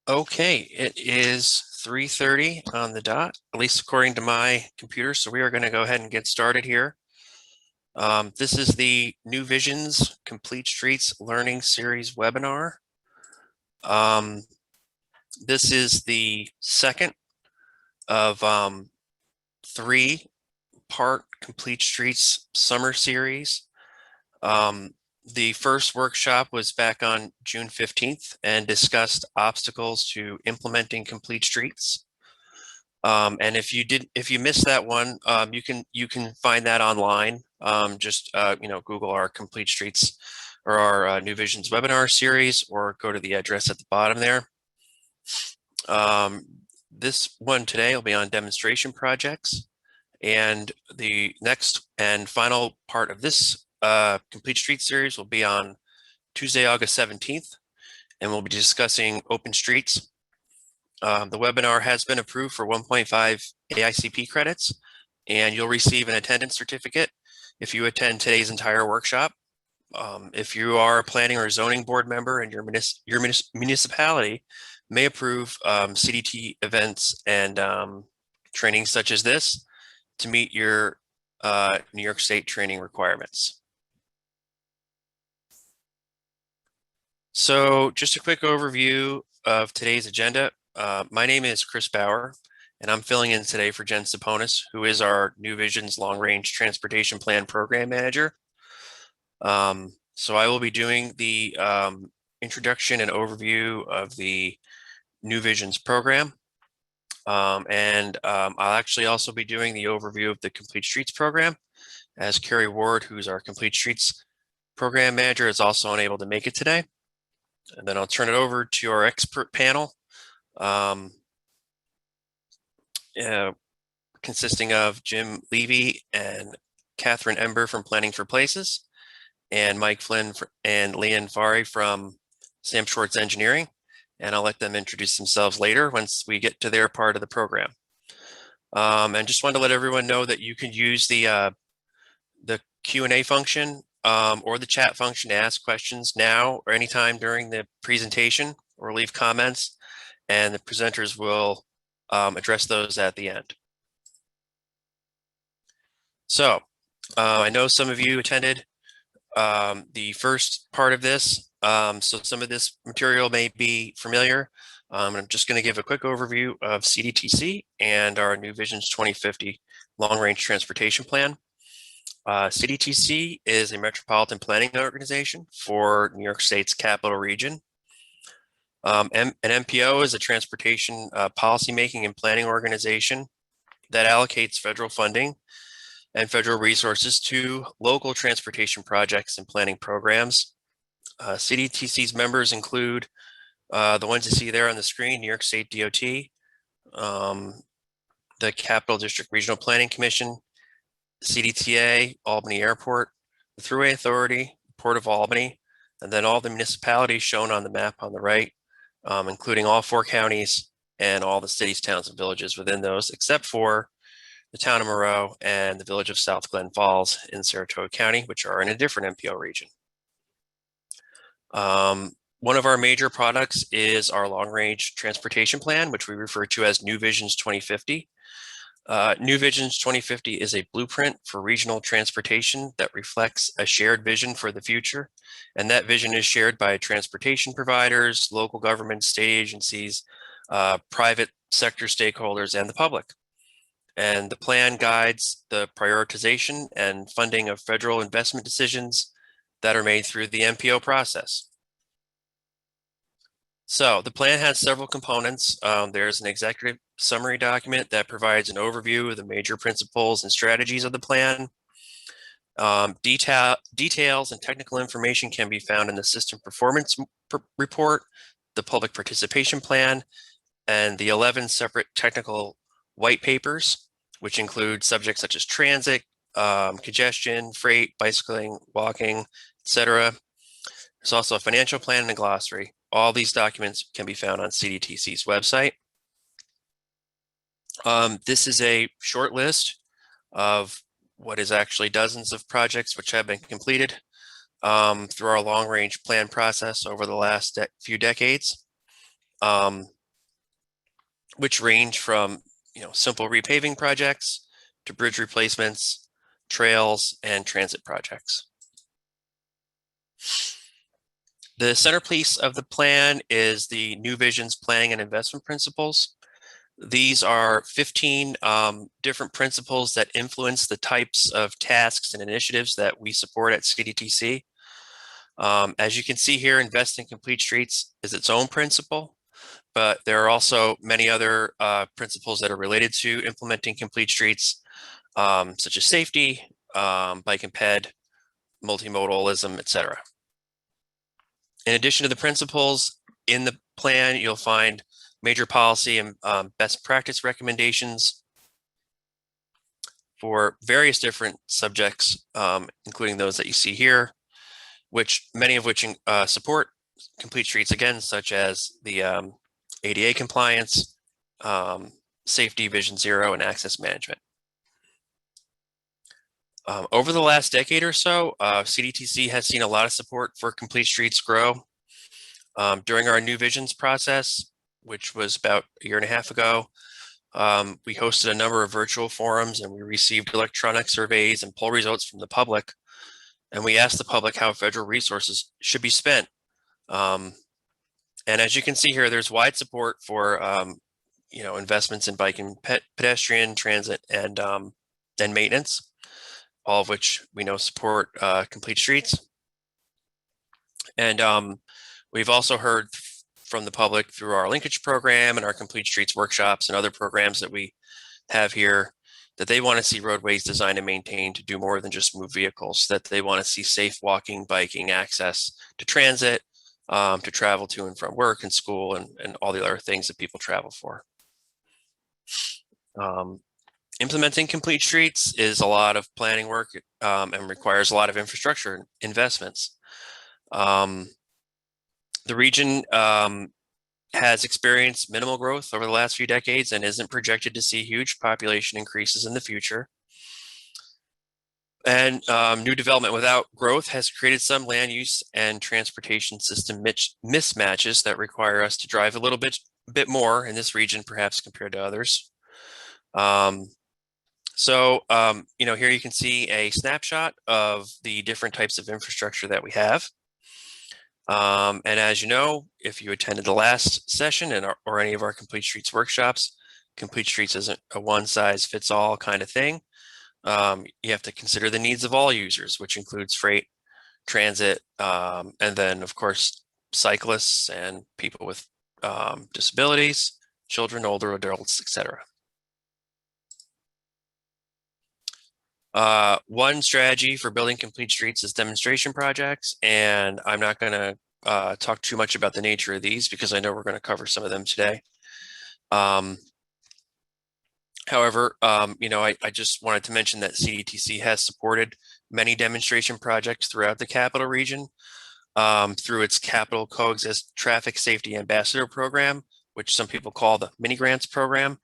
Okay, it is 3:30 on the dot, at least according to my computer. So we are going to go ahead and get started here. This is the New Visions Complete Streets Learning Series webinar. This is the second of 3-part Complete Streets summer series. The first workshop was back on June 15th and discussed obstacles to implementing complete streets. And if you missed that one, you can find that online. Just Google our Complete Streets or our New Visions webinar series, or go to the address at the bottom there. This one today will be on demonstration projects, and the next and final part of this Complete Street series will be on Tuesday, August 17th, and we'll be discussing open streets. The webinar has been approved for 1.5 AICP credits, and you'll receive an attendance certificate if you attend today's entire workshop. If you are a planning or zoning board member and your municipality may approve CDT events and training such as this to meet your New York State training requirements. So just a quick overview of today's agenda. My name is Chris Bauer, and I'm filling in today for Jen Saponis, who is our New Visions Long Range Transportation Plan Program Manager. So I will be doing the introduction and overview of the New Visions program. And I'll actually also be doing the overview of the Complete Streets program, as Carrie Ward, who's our Complete Streets program manager, is also unable to make it today. And then I'll turn it over to our expert panel, consisting of Jim Levy and Catherine Ember from Planning for Places, and Mike Flynn and Leanne Fari from Sam Schwartz Engineering. And I'll let them introduce themselves later once we get to their part of the program. And just wanted to let everyone know that you can use the Q&A function or the chat function to ask questions now or anytime during the presentation, or leave comments, and the presenters will address those at the end. So I know some of you attended the first part of this, so some of this material may be familiar. I'm just going to give a quick overview of CDTC and our New Visions 2050 Long Range Transportation Plan. CDTC is a metropolitan planning organization for New York State's capital region. An MPO is a transportation policymaking and planning organization that allocates federal funding and federal resources to local transportation projects and planning programs. CDTC's members include the ones you see there on the screen: New York State DOT, the Capital District Regional Planning Commission, CDTA, Albany Airport, the Thruway Authority, Port of Albany, and then all the municipalities shown on the map on the right, including all 4 counties and all the cities, towns, and villages within those, except for the town of Moreau and the village of South Glen Falls in Saratoga County, which are in a different MPO region. One of our major products is our Long Range Transportation Plan, which we refer to as New Visions 2050. New Visions 2050 is a blueprint for regional transportation that reflects a shared vision for the future. And that vision is shared by transportation providers, local governments, state agencies, private sector stakeholders, and the public. And the plan guides the prioritization and funding of federal investment decisions that are made through the MPO process. So the plan has several components. There's an executive summary document that provides an overview of the major principles and strategies of the plan. Details and technical information can be found in the system performance report, the public participation plan, and the 11 separate technical white papers, which include subjects such as transit, congestion, freight, bicycling, walking, etc. There's also a financial plan and a glossary. All these documents can be found on CDTC's website. This is a short list of what is actually dozens of projects which have been completed through our long-range plan process over the last few decades. which range from simple repaving projects to bridge replacements, trails, and transit projects. The centerpiece of the plan is the New Vision's planning and investment principles. These are 15 different principles that influence the types of tasks and initiatives that we support at CDTC. As you can see here, Invest in Complete Streets is its own principle, but there are also many other principles that are related to implementing complete streets, such as safety, bike and ped, multimodalism, etc. In addition to the principles in the plan, you'll find major policy and best practice recommendations for various different subjects, including those that you see here, many of which support complete streets again, such as the ADA compliance, safety, Vision Zero, and access management. Over the last decade or so, CDTC has seen a lot of support for complete streets grow. During our New Visions process, which was about a year and a half ago, we hosted a number of virtual forums, and we received electronic surveys and poll results from the public. And we asked the public how federal resources should be spent. And as you can see here, there's wide support for investments in bike and pedestrian transit and maintenance, all of which we know support complete streets. And we've also heard from the public through our Linkage Program and our Complete Streets workshops and other programs that we have here that they want to see roadways designed and maintained to do more than just move vehicles, that they want to see safe walking, biking, access to transit, to travel to and from work and school and all the other things that people travel for. Implementing complete streets is a lot of planning work and requires a lot of infrastructure investments. The region has experienced minimal growth over the last few decades and isn't projected to see huge population increases in the future. And new development without growth has created some land use and transportation system mismatches that require us to drive a little bit more in this region, perhaps compared to others. Here you can see a snapshot of the different types of infrastructure that we have. And as you know, if you attended the last session or any of our Complete Streets workshops, Complete Streets isn't a one-size-fits-all kind of thing. You have to consider the needs of all users, which includes freight, transit, and then, of course, cyclists and people with disabilities, children, older adults, etc. One strategy for building complete streets is demonstration projects, and I'm not going to talk too much about the nature of these because I know we're going to cover some of them today. However, I just wanted to mention that CDTC has supported many demonstration projects throughout the Capital Region through its Capital Coexist Traffic Safety Ambassador Program, which some people call the mini grants program.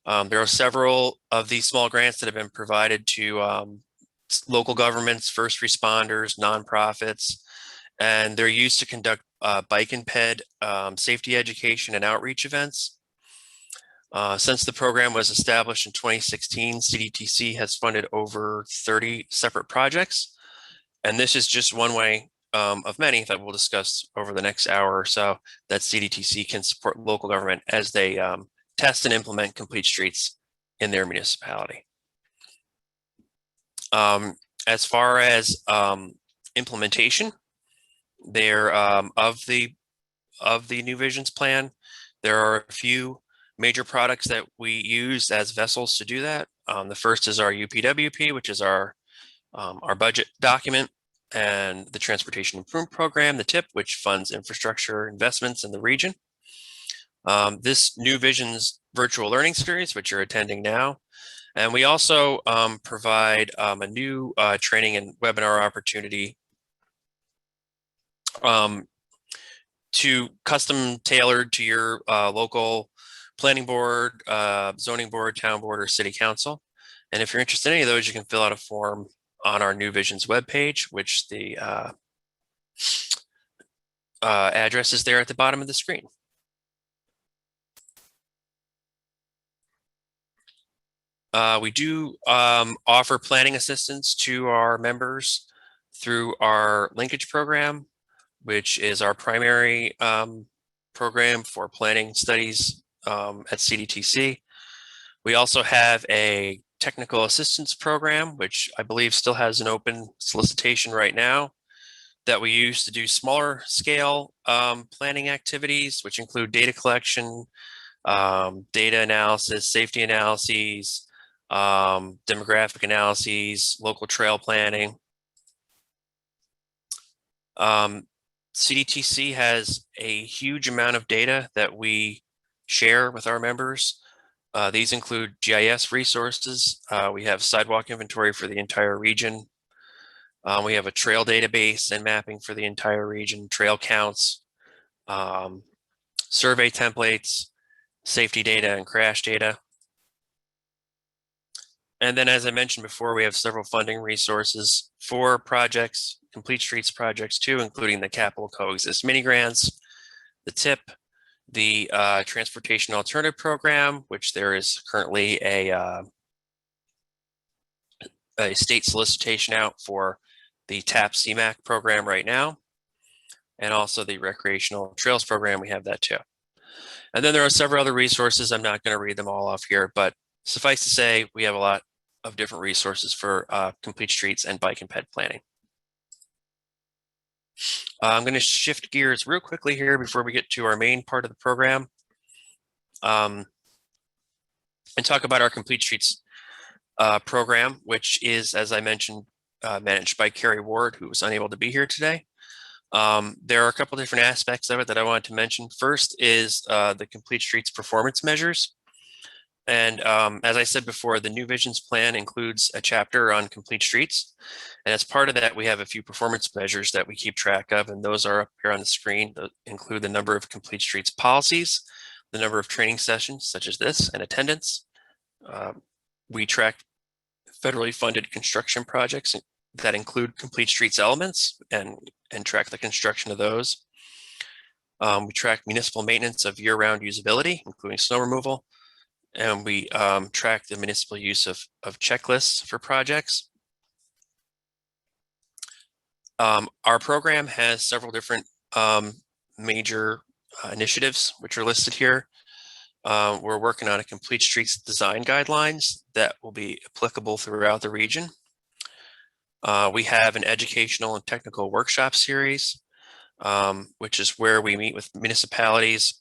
There are several of these small grants that have been provided to local governments, first responders, nonprofits, and they're used to conduct bike and ped safety education and outreach events. Since the program was established in 2016, CDTC has funded over 30 separate projects, and this is just one way of many that we'll discuss over the next hour or so that CDTC can support local government as they test and implement complete streets in their municipality. As far as implementation, there of the New Visions plan, there are a few major products that we use as vessels to do that. The first is our UPWP, which is our budget document, and the Transportation Improvement Program, the TIP, which funds infrastructure investments in the region. This New Visions virtual learning series, which you're attending now. And we also provide a new training and webinar opportunity to custom tailored to your local planning board, zoning board, town board, or city council. And if you're interested in any of those, you can fill out a form on our New Visions webpage, which the address is there at the bottom of the screen. We do offer planning assistance to our members through our Linkage Program, which is our primary program for planning studies at CDTC. We also have a technical assistance program, which I believe still has an open solicitation right now, that we use to do smaller scale planning activities, which include data collection, data analysis, safety analyses, demographic analyses, local trail planning. CDTC has a huge amount of data that we share with our members. These include GIS resources. We have sidewalk inventory for the entire region. We have a trail database and mapping for the entire region, trail counts, survey templates, safety data and crash data. And then, as I mentioned before, we have several funding resources for projects, complete streets projects too, including the Capital Coexist mini grants, the TIP, the Transportation Alternative Program, which there is currently a state solicitation out for the TAP CMAQ program right now, and also the Recreational Trails Program, we have that too. And then there are several other resources. I'm not going to read them all off here, but suffice to say, we have a lot of different resources for complete streets and bike and ped planning. I'm going to shift gears real quickly here before we get to our main part of the program and talk about our complete streets program, which is, as I mentioned, managed by Carrie Ward, who was unable to be here today. There are a couple different aspects of it that I wanted to mention. First is the complete streets performance measures. And as I said before, the New Visions plan includes a chapter on complete streets. And as part of that, we have a few performance measures that we keep track of, and those are up here on the screen. That include the number of complete streets policies, the number of training sessions such as this, and attendance. We track federally funded construction projects that include complete streets elements and track the construction of those. We track municipal maintenance of year-round usability, including snow removal. And we track the municipal use of checklists for projects. Our program has several different major initiatives, which are listed here. We're working on a complete streets design guidelines that will be applicable throughout the region. We have an educational and technical workshop series, which is where we meet with municipalities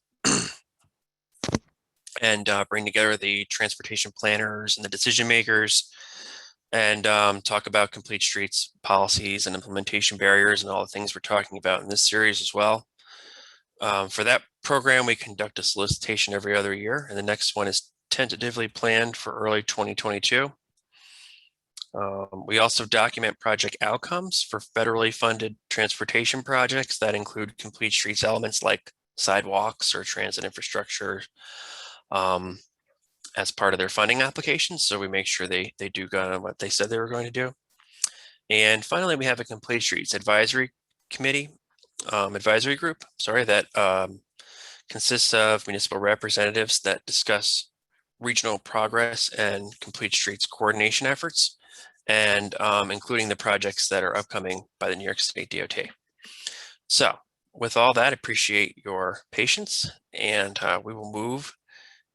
and bring together the transportation planners and the decision makers and talk about complete streets policies and implementation barriers and all the things we're talking about in this series as well. For that program, we conduct a solicitation every other year, and the next one is tentatively planned for early 2022. We also document project outcomes for federally funded transportation projects that include complete streets elements like sidewalks or transit infrastructure as part of their funding applications. So we make sure they do what they said they were going to do. And finally, we have a complete streets advisory committee, advisory group, sorry, that consists of municipal representatives that discuss regional progress and complete streets coordination efforts, and including the projects that are upcoming by the New York State DOT. So with all that, I appreciate your patience, and we will move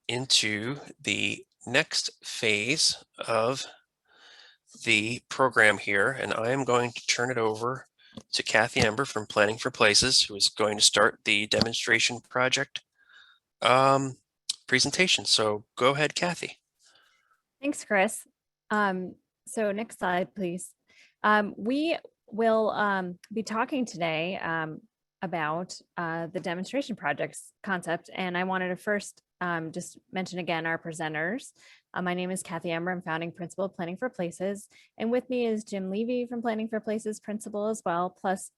into the next phase of the program here, and I am going to turn it over to Kathy Ember from Planning for Places, who is going to start the demonstration project presentation. So go ahead, Kathy. Thanks, Chris. So next slide, please. We will be talking today about the demonstration projects concept, and I wanted to first just mention again our presenters. My name is Kathy Ember. I'm founding principal of Planning for Places, and with me is Jim Levy from Planning for Places, principal as well, plus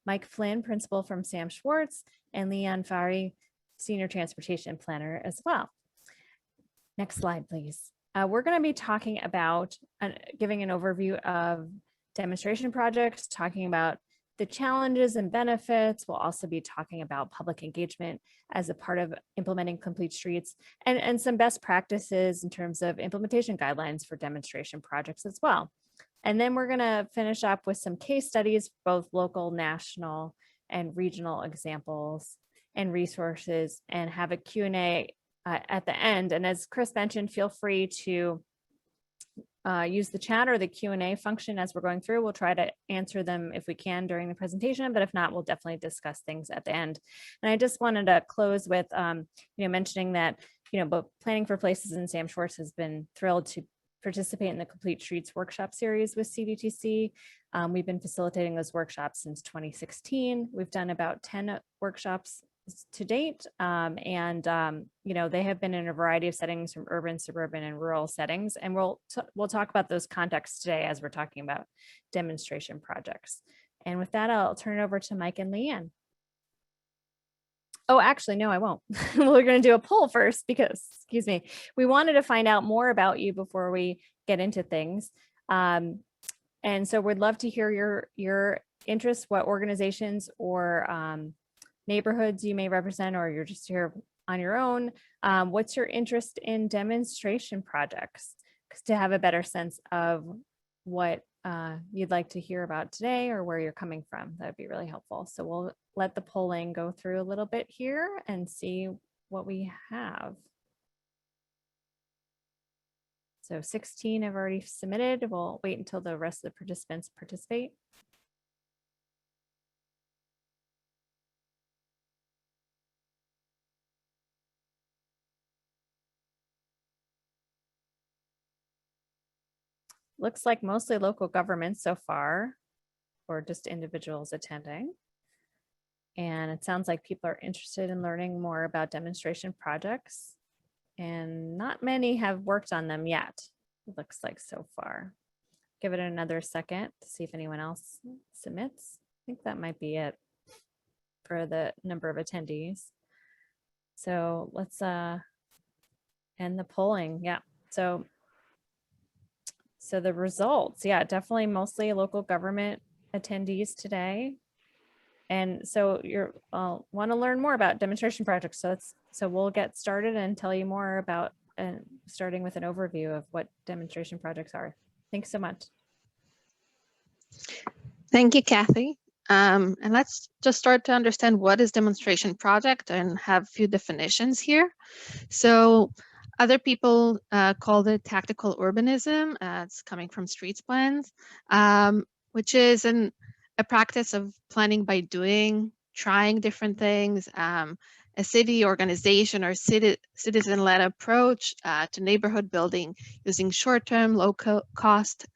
Mike Flynn, principal from Sam Schwartz, and Leon Fari, senior transportation planner as well. Next slide, please. We're going to be talking about giving an overview of demonstration projects, talking about the challenges and benefits. We'll also be talking about public engagement as a part of implementing complete streets and some best practices in terms of implementation guidelines for demonstration projects as well. And then we're going to finish up with some case studies, both local, national, and regional examples and resources, and have a Q&A at the end. And as Chris mentioned, feel free to use the chat or the Q&A function as we're going through. We'll try to answer them if we can during the presentation, but if not, we'll definitely discuss things at the end. And I just wanted to close with, mentioning that, but Planning for Places and Sam Schwartz has been thrilled to participate in the Complete Streets workshop series with CDTC. We've been facilitating those workshops since 2016. We've done about 10 workshops to date. They have been in a variety of settings, from urban, suburban, and rural settings. And we'll talk about those contexts today as we're talking about demonstration projects. And with that, I'll turn it over to Mike and Leanne. Oh, actually, no, I won't. We're going to do a poll first because, excuse me, we wanted to find out more about you before we get into things. And so we'd love to hear your interests, what organizations or neighborhoods you may represent, or you're just here on your own. What's your interest in demonstration projects? To have a better sense of what you'd like to hear about today or where you're coming from, that'd be really helpful. So we'll let the polling go through a little bit here and see what we have. So 16 have already submitted. We'll wait until the rest of the participants participate. Looks like mostly local governments so far, or just individuals attending. And it sounds like people are interested in learning more about demonstration projects, and not many have worked on them yet, it looks like so far. Give it another second to see if anyone else submits. I think that might be it for the number of attendees. So let's end the polling. Yeah, so the results, yeah, definitely mostly local government attendees today. And so you're want to learn more about demonstration projects. So we'll get started and tell you more about, starting with an overview of what demonstration projects are. Thanks so much. Thank you, Kathy. And let's just start to understand what is demonstration project and have a few definitions here. So other people call it tactical urbanism. It's coming from streets plans, which is a practice of planning by doing, trying different things, a city organization or citizen-led approach to neighborhood building using short-term, low-cost,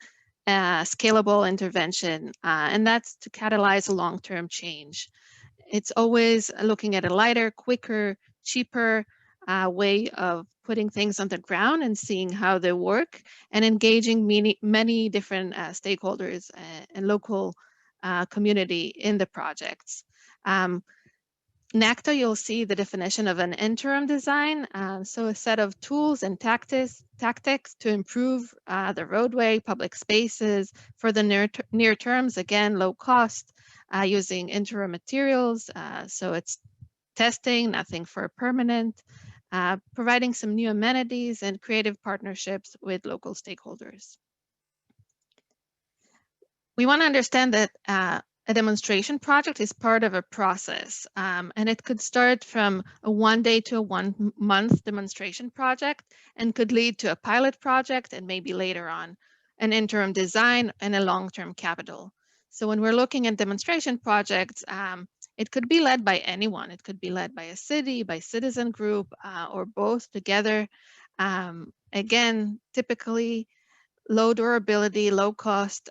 scalable intervention, and that's to catalyze a long-term change. It's always looking at a lighter, quicker, cheaper way of putting things on the ground and seeing how they work, and engaging many different stakeholders and local community in the projects. NACTA, you'll see the definition of an interim design. So a set of tools and tactics to improve the roadway, public spaces for the near terms, again, low cost, using interim materials. So it's testing, nothing for permanent, providing some new amenities and creative partnerships with local stakeholders. We want to understand that a demonstration project is part of a process, and it could start from a 1 day to a 1 month demonstration project and could lead to a pilot project and maybe later on an interim design and a long-term capital. So when we're looking at demonstration projects, it could be led by anyone. It could be led by a city, by citizen group, or both together. Again, typically low durability, low cost.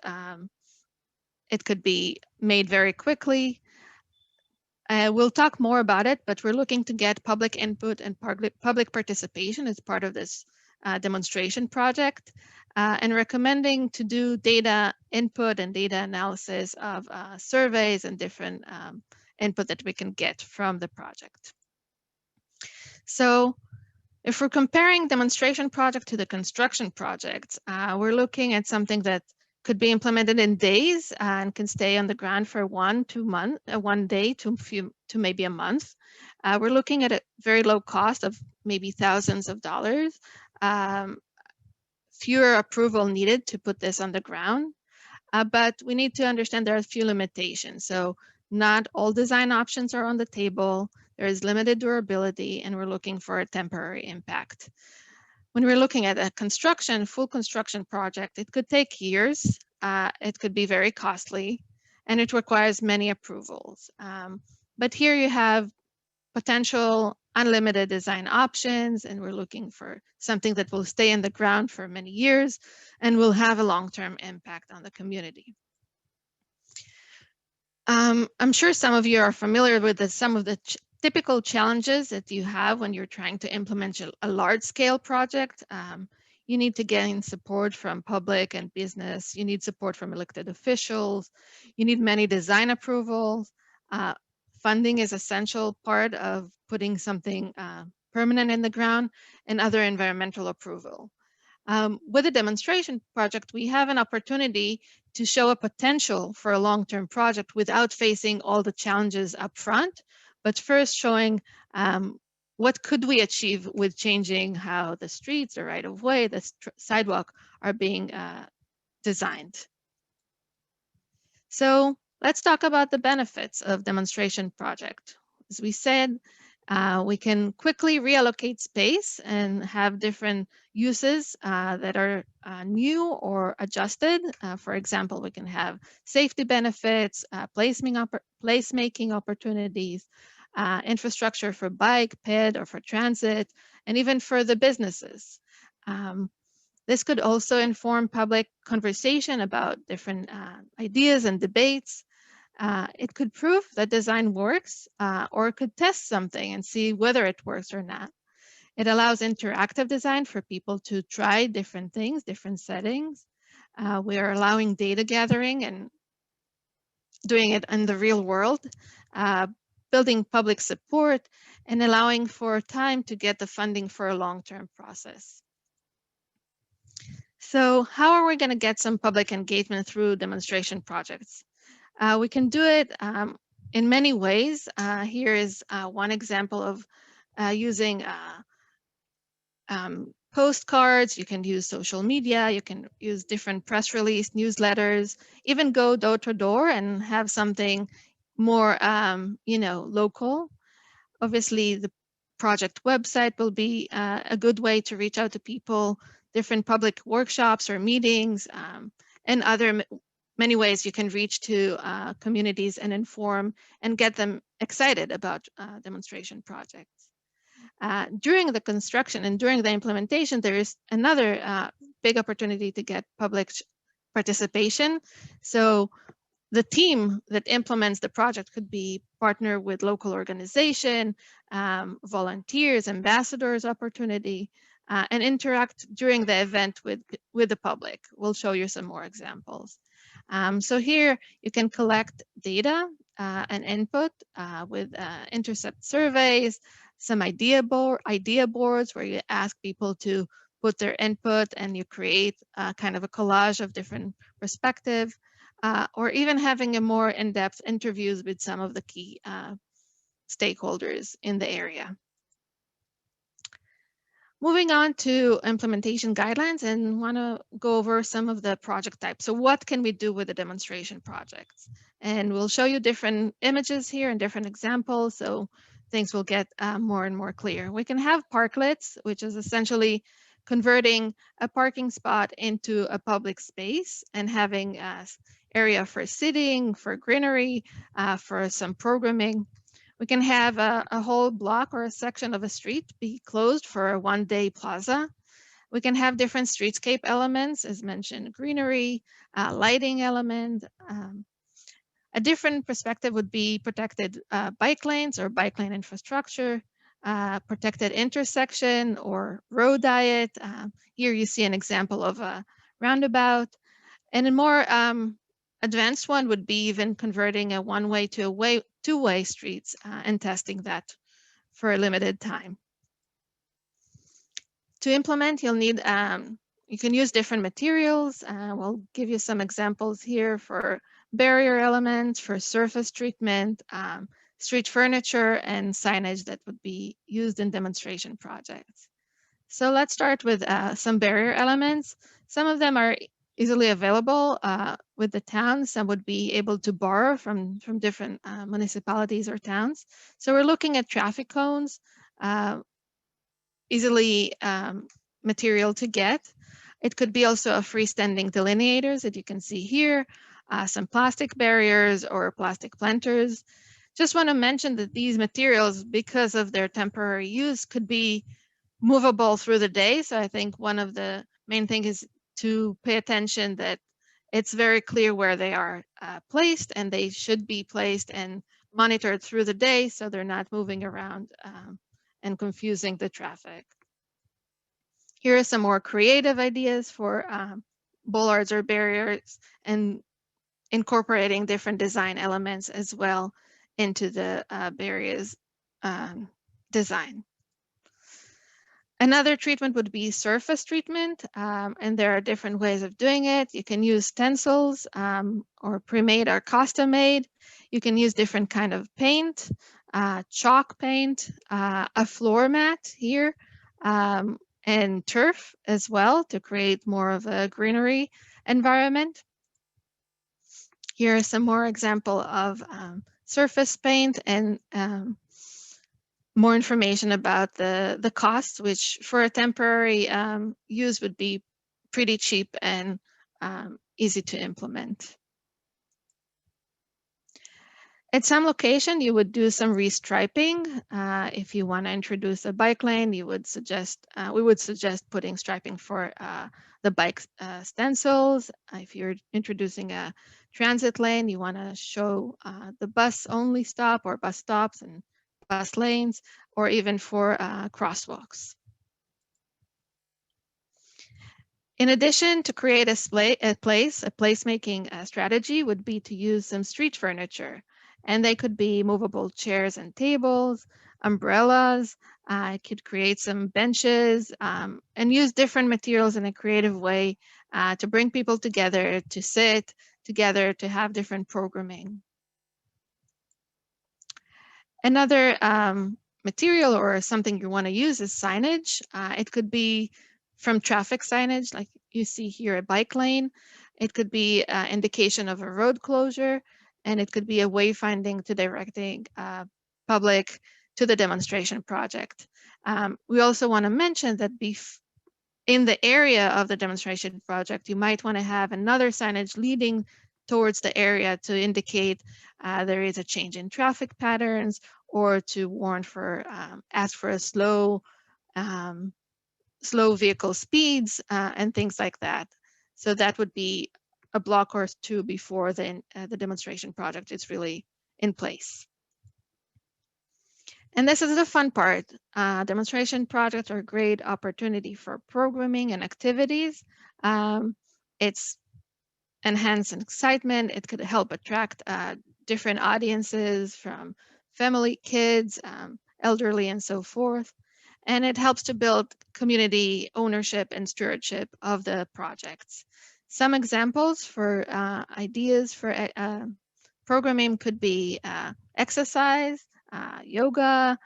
It could be made very quickly. We'll talk more about it, but we're looking to get public input and public participation as part of this demonstration project, and recommending to do data input and data analysis of surveys and different input that we can get from the project. So if we're comparing demonstration project to the construction projects, we're looking at something that could be implemented in days and can stay on the ground for 1 day to maybe a month. We're looking at a very low cost of maybe thousands of dollars. Fewer approval needed to put this on the ground, but we need to understand there are a few limitations. So not all design options are on the table. There is limited durability, and we're looking for a temporary impact. When we're looking at a full construction project, it could take years. It could be very costly, and it requires many approvals. But here you have potential unlimited design options, and we're looking for something that will stay in the ground for many years and will have a long-term impact on the community. I'm sure some of you are familiar with some of the typical challenges that you have when you're trying to implement a large-scale project. You need to gain support from public and business. You need support from elected officials. You need many design approvals. Funding is an essential part of putting something permanent in the ground, and other environmental approval. With a demonstration project, we have an opportunity to show a potential for a long-term project without facing all the challenges up front, but first showing what could we achieve with changing how the streets, the right-of-way, the sidewalk are being designed. So let's talk about the benefits of demonstration project. As we said, we can quickly reallocate space and have different uses that are new or adjusted. For example, we can have safety benefits, placemaking opportunities, infrastructure for bike, ped, or for transit, and even for the businesses. This could also inform public conversation about different ideas and debates. It could prove that design works, or it could test something and see whether it works or not. It allows interactive design for people to try different things, different settings. We are allowing data gathering and doing it in the real world, building public support, and allowing for time to get the funding for a long-term process. So how are we going to get some public engagement through demonstration projects? We can do it in many ways. Here is one example of using postcards. You can use social media. You can use different press release, newsletters, even go door to door and have something more, local. Obviously, the project website will be a good way to reach out to people, different public workshops or meetings, and other many ways you can reach to communities and inform and get them excited about demonstration projects. During the construction and during the implementation, there is another big opportunity to get public participation. So the team that implements the project could be partner with local organization, volunteers, ambassadors opportunity, and interact during the event with the public. We'll show you some more examples. So here you can collect data and input with intercept surveys, some idea boards where you ask people to put their input and you create kind of a collage of different perspectives, or even having a more in-depth interviews with some of the key stakeholders in the area. Moving on to implementation guidelines, and want to go over some of the project types. So what can we do with the demonstration projects? And we'll show you different images here and different examples, so things will get more and more clear. We can have parklets, which is essentially converting a parking spot into a public space and having an area for sitting, for greenery, for some programming. We can have a whole block or a section of a street be closed for a one-day plaza. We can have different streetscape elements, as mentioned, greenery, lighting element. A different perspective would be protected bike lanes or bike lane infrastructure, protected intersection or road diet. Here you see an example of a roundabout. And a more advanced one would be even converting a one-way to a two-way streets and testing that for a limited time. To implement, you'll need You can use different materials. We'll give you some examples here for barrier elements, for surface treatment, street furniture, and signage that would be used in demonstration projects. So let's start with some barrier elements. Some of them are easily available with the town. Some would be able to borrow from different municipalities or towns. So we're looking at traffic cones, easily material to get. It could be also a freestanding delineators that you can see here, some plastic barriers or plastic planters. Just want to mention that these materials, because of their temporary use, could be movable through the day. So I think one of the main things is to pay attention that it's very clear where they are placed, and they should be placed and monitored through the day so they're not moving around and confusing the traffic. Here are some more creative ideas for bollards or barriers and incorporating different design elements as well into the barriers design. Another treatment would be surface treatment, and there are different ways of doing it. You can use stencils or pre-made or custom-made. You can use different kind of paint, chalk paint, a floor mat here, and turf as well to create more of a greenery environment. Here are some more example of surface paint and more information about the cost, which for a temporary use would be pretty cheap and easy to implement. At some location, you would do some restriping. If you want to introduce a bike lane, we would suggest putting striping for the bike stencils. If you're introducing a transit lane, you want to show the bus only stop or bus stops and bus lanes, or even for crosswalks. In addition, to create a placemaking strategy would be to use some street furniture, and they could be movable chairs and tables, umbrellas. I could create some benches and use different materials in a creative way to bring people together, to sit together, to have different programming. Another material or something you want to use is signage. It could be from traffic signage, like you see here, a bike lane. It could be indication of a road closure, and it could be a wayfinding to directing public to the demonstration project. We also want to mention that in the area of the demonstration project, you might want to have another signage leading towards the area to indicate there is a change in traffic patterns, or to warn for, ask for a slow vehicle speeds and things like that. So that would be a block or two before the demonstration project is really in place. And this is the fun part. Demonstration projects are a great opportunity for programming and activities. It's enhance excitement. It could help attract different audiences from family, kids, elderly, and so forth. And it helps to build community ownership and stewardship of the projects. Some examples for ideas for programming could be exercise, yoga,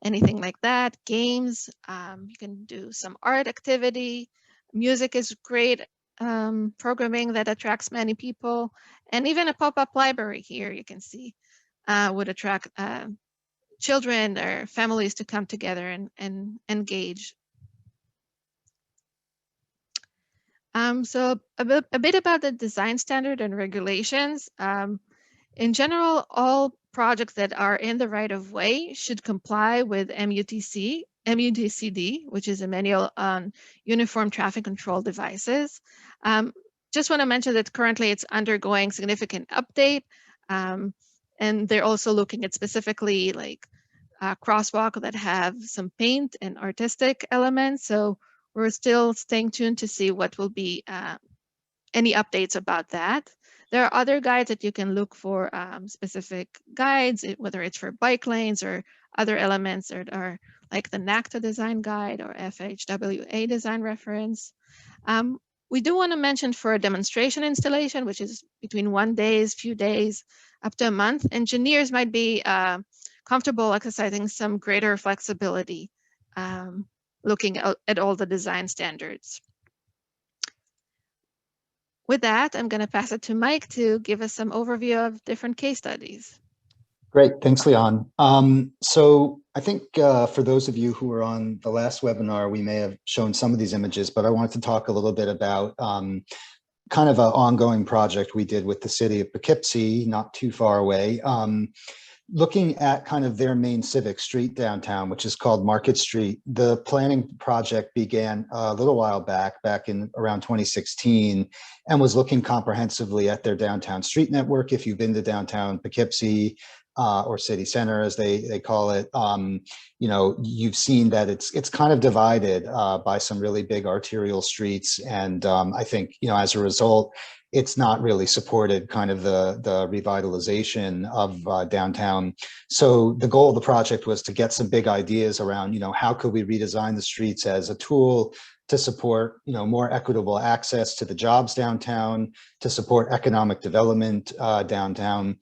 anything like that, games. You can do some art activity. Music is great programming that attracts many people, and even a pop-up library here you can see would attract children or families to come together and engage. So a bit about the design standard and regulations. In general, all projects that are in the right-of-way should comply with MUTCD, which is a manual on uniform traffic control devices. Just want to mention that currently it's undergoing significant update, and they're also looking at specifically like crosswalk that have some paint and artistic elements. So we're still staying tuned to see what will be any updates about that. There are other guides that you can look for, specific guides, whether it's for bike lanes or other elements that are like the NACTA design guide or FHWA design reference. We do want to mention for a demonstration installation, which is between 1 day, few days, up to a month, engineers might be comfortable exercising some greater flexibility, looking at all the design standards. With that, I'm going to pass it to Mike to give us some overview of different case studies. Great, thanks, Leon. So I think for those of you who were on the last webinar, we may have shown some of these images, but I wanted to talk a little bit about kind of an ongoing project we did with the city of Poughkeepsie, not too far away, looking at kind of their main civic street downtown, which is called Market Street. The planning project began a little while back in around 2016, and was looking comprehensively at their downtown street network. If you've been to downtown Poughkeepsie, or city center, as they call it, you know, you've seen that it's kind of divided by some really big arterial streets, and I think, you know, as a result, it's not really supported kind of the revitalization of downtown. So the goal of the project was to get some big ideas around, you know, how could we redesign the streets as a tool to support, you know, more equitable access to the jobs downtown, to support economic development downtown.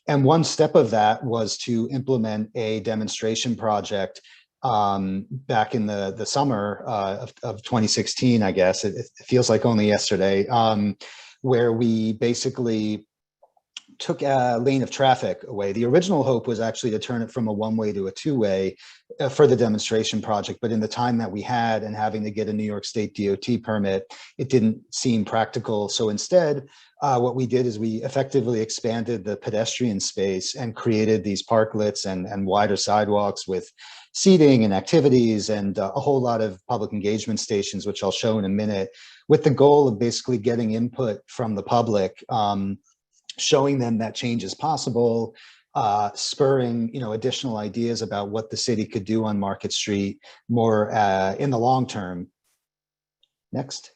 And one step of that was to implement a demonstration project back in the summer of 2016, I guess. It feels like only yesterday, where we basically took a lane of traffic away. The original hope was actually to turn it from a one-way to a two-way for the demonstration project, but in the time that we had and having to get a New York State DOT permit, it didn't seem practical. So instead, what we did is we effectively expanded the pedestrian space and created these parklets and wider sidewalks with seating and activities and a whole lot of public engagement stations, which I'll show in a minute, with the goal of basically getting input from the public, showing them that change is possible, spurring, you know, additional ideas about what the city could do on Market Street more in the long term. Next.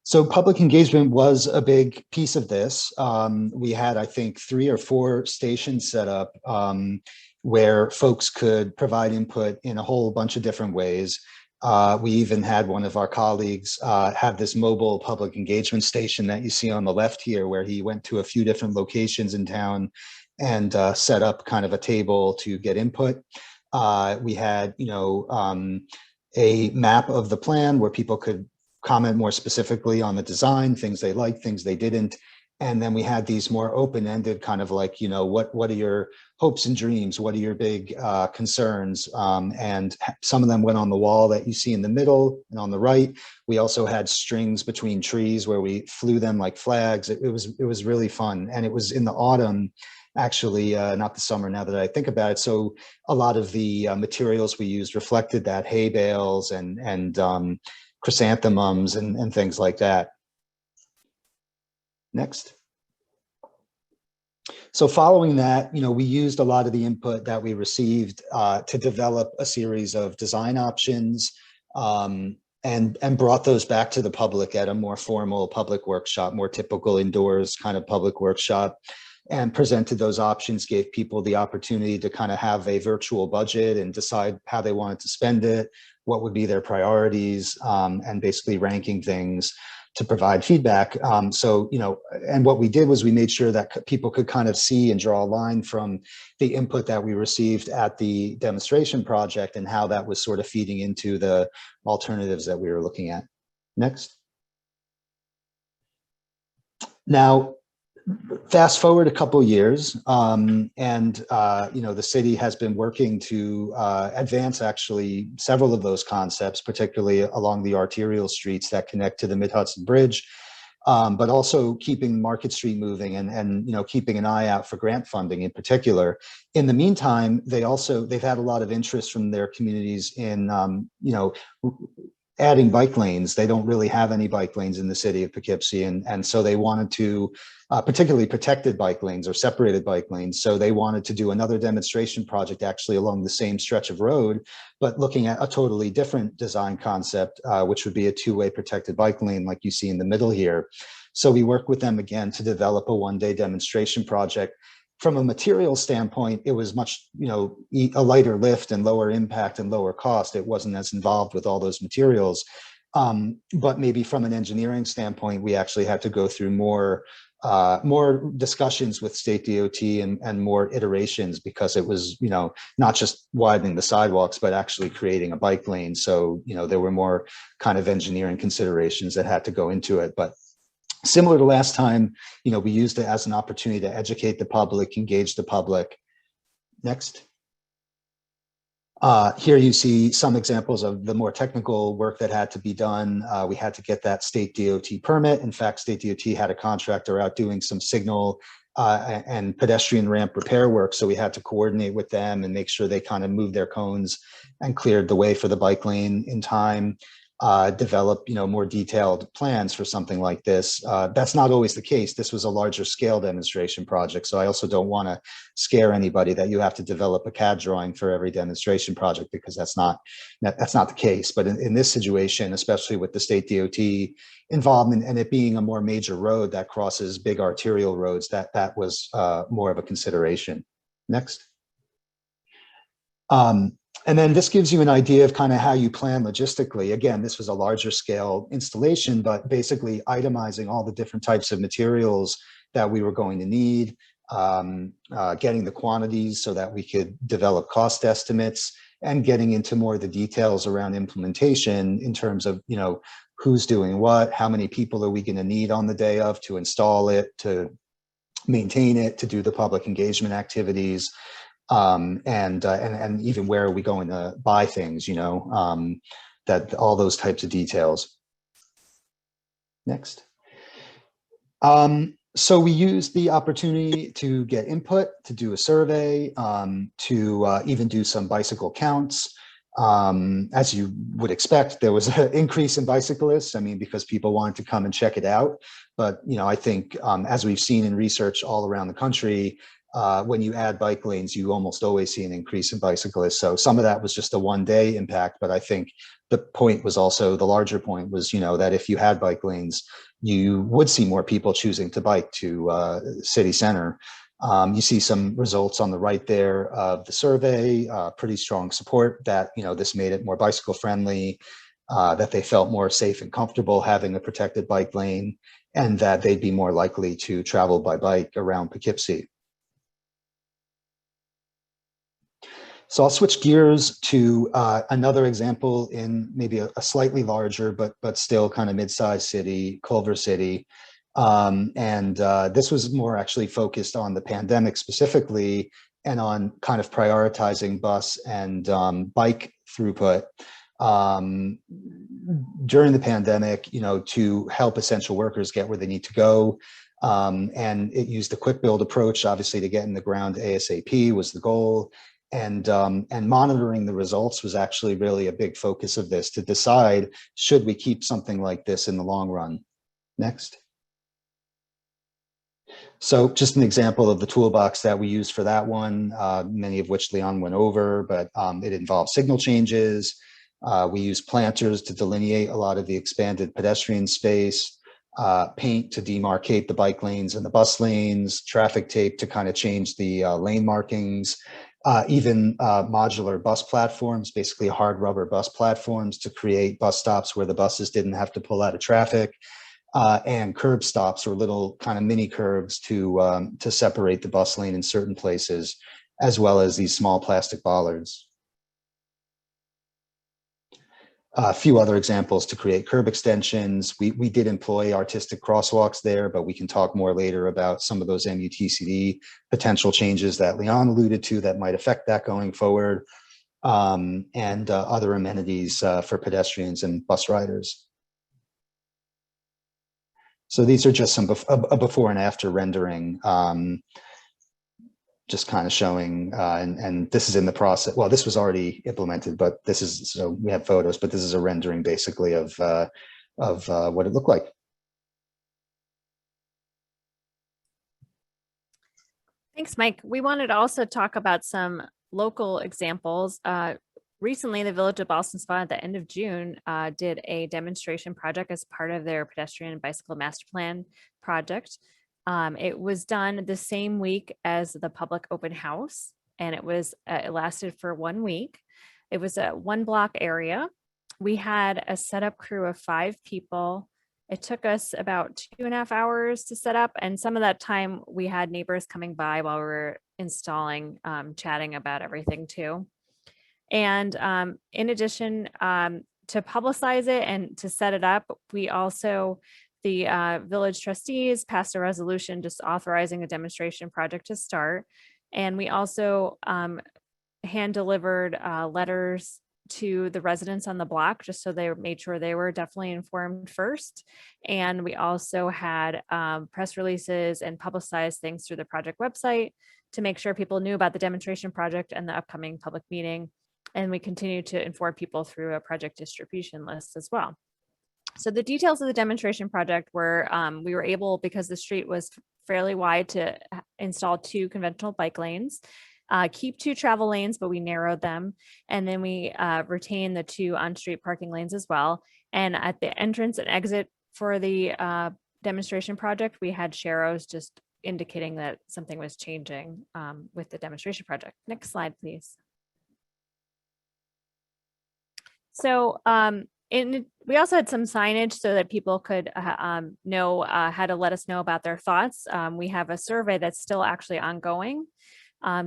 So public engagement was a big piece of this. We had, I think, 3 or 4 stations set up where folks could provide input in a whole bunch of different ways. We even had one of our colleagues have this mobile public engagement station that you see on the left here, where he went to a few different locations in town and set up kind of a table to get input. We had, you know, a map of the plan where people could comment more specifically on the design, things they liked, things they didn't. And then we had these more open-ended kind of like, you know, what are your hopes and dreams? What are your big concerns? And some of them went on the wall that you see in the middle and on the right. We also had strings between trees where we flew them like flags. It was really fun. And it was in the autumn, actually, not the summer now that I think about it. So a lot of the materials we used reflected that, hay bales and chrysanthemums and things like that. Next. So following that, you know, we used a lot of the input that we received to develop a series of design options and brought those back to the public at a more formal public workshop, more typical indoors kind of public workshop, and presented those options, gave people the opportunity to kind of have a virtual budget and decide how they wanted to spend it, what would be their priorities, and basically ranking things to provide feedback. So, you know, and what we did was we made sure that people could kind of see and draw a line from the input that we received at the demonstration project and how that was sort of feeding into the alternatives that we were looking at. Next. Now, fast forward a couple years, and you know, the city has been working to advance actually several of those concepts, particularly along the arterial streets that connect to the Mid-Hudson Bridge, but also keeping Market Street moving and you know, keeping an eye out for grant funding in particular. In the meantime, they've had a lot of interest from their communities in you know, adding bike lanes. They don't really have any bike lanes in the city of Poughkeepsie. And so they wanted to, particularly protected bike lanes or separated bike lanes. So they wanted to do another demonstration project actually along the same stretch of road, but looking at a totally different design concept, which would be a two-way protected bike lane like you see in the middle here. So we worked with them again to develop a one-day demonstration project. From a material standpoint, it was much, a lighter lift and lower impact and lower cost. It wasn't as involved with all those materials. But maybe from an engineering standpoint, we actually had to go through more discussions with state DOT and more iterations, because it was, not just widening the sidewalks, but actually creating a bike lane. So, there were more kind of engineering considerations that had to go into it. But similar to last time, we used it as an opportunity to educate the public, engage the public. Next. Here you see some examples of the more technical work that had to be done. We had to get that state DOT permit. In fact, state DOT had a contractor out doing some signal and pedestrian ramp repair work. So we had to coordinate with them and make sure they kind of moved their cones and cleared the way for the bike lane in time. Develop, more detailed plans for something like this. That's not always the case. This was a larger scale demonstration project. So I also don't want to scare anybody that you have to develop a CAD drawing for every demonstration project, because that's not the case. But in this situation, especially with the state DOT involvement and it being a more major road that crosses big arterial roads, that was more of a consideration. Next. And then this gives you an idea of kind of how you plan logistically. Again, this was a larger scale installation, but basically itemizing all the different types of materials that we were going to need, getting the quantities so that we could develop cost estimates, and getting into more of the details around implementation in terms of, who's doing what, how many people are we going to need on the day of to install it, to maintain it, to do the public engagement activities. And even where are we going to buy things, that all those types of details. Next. So we used the opportunity to get input, to do a survey, to even do some bicycle counts. As you would expect, there was an increase in bicyclists, because people wanted to come and check it out. But, I think as we've seen in research all around the country, when you add bike lanes, you almost always see an increase in bicyclists. So some of that was just a one-day impact, but I think the larger point was, that if you had bike lanes, you would see more people choosing to bike to city center. You see some results on the right there of the survey, pretty strong support that, this made it more bicycle friendly, that they felt more safe and comfortable having a protected bike lane, and that they'd be more likely to travel by bike around Poughkeepsie. So I'll switch gears to another example in maybe a slightly larger, but still kind of mid-sized city, Culver City. This was more actually focused on the pandemic specifically, and on kind of prioritizing bus and bike throughput during the pandemic, to help essential workers get where they need to go. And it used the quick build approach, obviously, to get in the ground ASAP was the goal. And monitoring the results was actually really a big focus of this, to decide, should we keep something like this in the long run? Next. So just an example of the toolbox that we used for that one, many of which Leon went over, but it involved signal changes. We used planters to delineate a lot of the expanded pedestrian space, paint to demarcate the bike lanes and the bus lanes, traffic tape to kind of change the lane markings, even modular bus platforms, basically hard rubber bus platforms to create bus stops where the buses didn't have to pull out of traffic, and curb stops, or little kind of mini curbs to separate the bus lane in certain places, as well as these small plastic bollards. A few other examples to create curb extensions. We did employ artistic crosswalks there, but we can talk more later about some of those MUTCD potential changes that Leon alluded to that might affect that going forward, and other amenities for pedestrians and bus riders. So these are just some a before and after rendering. just kind of showing, and this is in the process. Well, this was already implemented, but this is, so we have photos, but this is a rendering basically of what it looked like. Thanks, Mike. We wanted to also talk about some local examples. Recently, the Village of Ballston Spa at the end of June did a demonstration project as part of their pedestrian and bicycle master plan project. It was done the same week as the public open house, and it lasted for 1 week. It was a 1-block area. We had a setup crew of 5 people. It took us about 2.5 hours to set up, and some of that time we had neighbors coming by while we were installing, chatting about everything too. And in addition, to publicize it and to set it up, we also, the village trustees passed a resolution just authorizing a demonstration project to start. And we also hand delivered letters to the residents on the block, just so they made sure they were definitely informed first. And we also had press releases and publicized things through the project website to make sure people knew about the demonstration project and the upcoming public meeting. And we continue to inform people through a project distribution list as well. So the details of the demonstration project were, we were able, because the street was fairly wide, to install 2 conventional bike lanes, keep 2 travel lanes, but we narrowed them. And then we retained the 2 on-street parking lanes as well. And at the entrance and exit for the demonstration project, we had sharrows just indicating that something was changing with the demonstration project. Next slide, please. So we also had some signage so that people could know how to let us know about their thoughts. We have a survey that's still actually ongoing.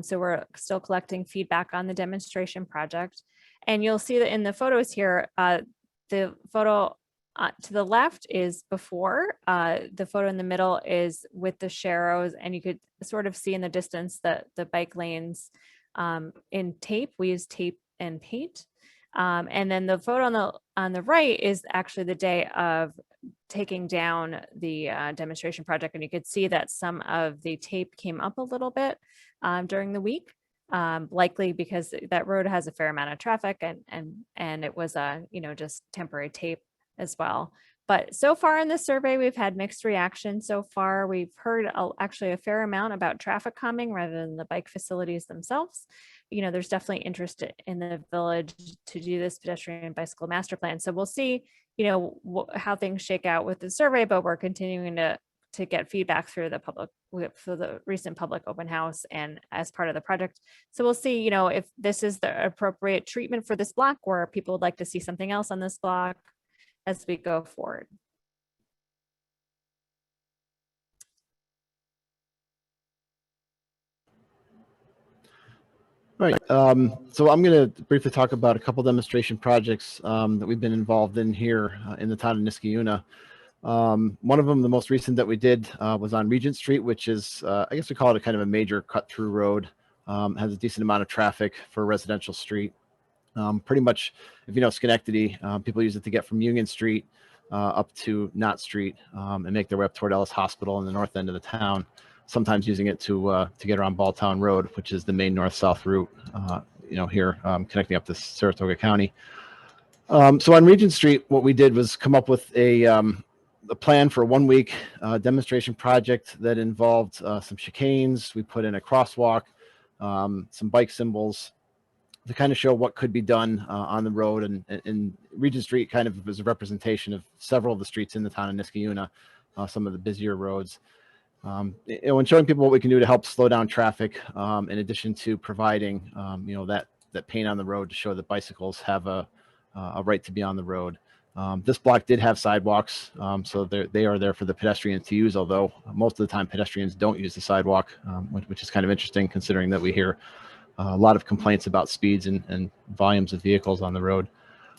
So we're still collecting feedback on the demonstration project. And you'll see that in the photos here, the photo to the left is before, the photo in the middle is with the sharrows, and you could sort of see in the distance that the bike lanes in tape. We use tape and paint. And then the photo on the right is actually the day of taking down the demonstration project. And you could see that some of the tape came up a little bit during the week, likely because that road has a fair amount of traffic, and it was just temporary tape as well. But so far in this survey, we've had mixed reactions. So far, we've heard actually a fair amount about traffic calming rather than the bike facilities themselves. There's definitely interest in the village to do this pedestrian and bicycle master plan. So we'll see, how things shake out with the survey, but we're continuing to get feedback through the public, for the recent public open house and as part of the project. So we'll see, if this is the appropriate treatment for this block, or people would like to see something else on this block as we go forward. All right, so I'm going to briefly talk about a couple demonstration projects that we've been involved in here in the town of Niskayuna. One of them, the most recent that we did, was on Regent Street, which is, I guess we call it a kind of a major cut-through road. Has a decent amount of traffic for a residential street. Pretty much, if you know Schenectady, people use it to get from Union Street up to Knott Street and make their way up toward Ellis Hospital in the north end of the town. Sometimes using it to get around Balltown Road, which is the main north-south route, here connecting up to Saratoga County. So on Regent Street, what we did was come up with a plan for a 1-week demonstration project that involved some chicanes. We put in a crosswalk, some bike symbols to kind of show what could be done on the road. And Regent Street kind of is a representation of several of the streets in the town of Niskayuna, some of the busier roads. And showing people what we can do to help slow down traffic, in addition to providing, that paint on the road to show that bicycles have a right to be on the road. This block did have sidewalks, so they are there for the pedestrians to use, although most of the time pedestrians don't use the sidewalk, which is kind of interesting considering that we hear a lot of complaints about speeds and volumes of vehicles on the road.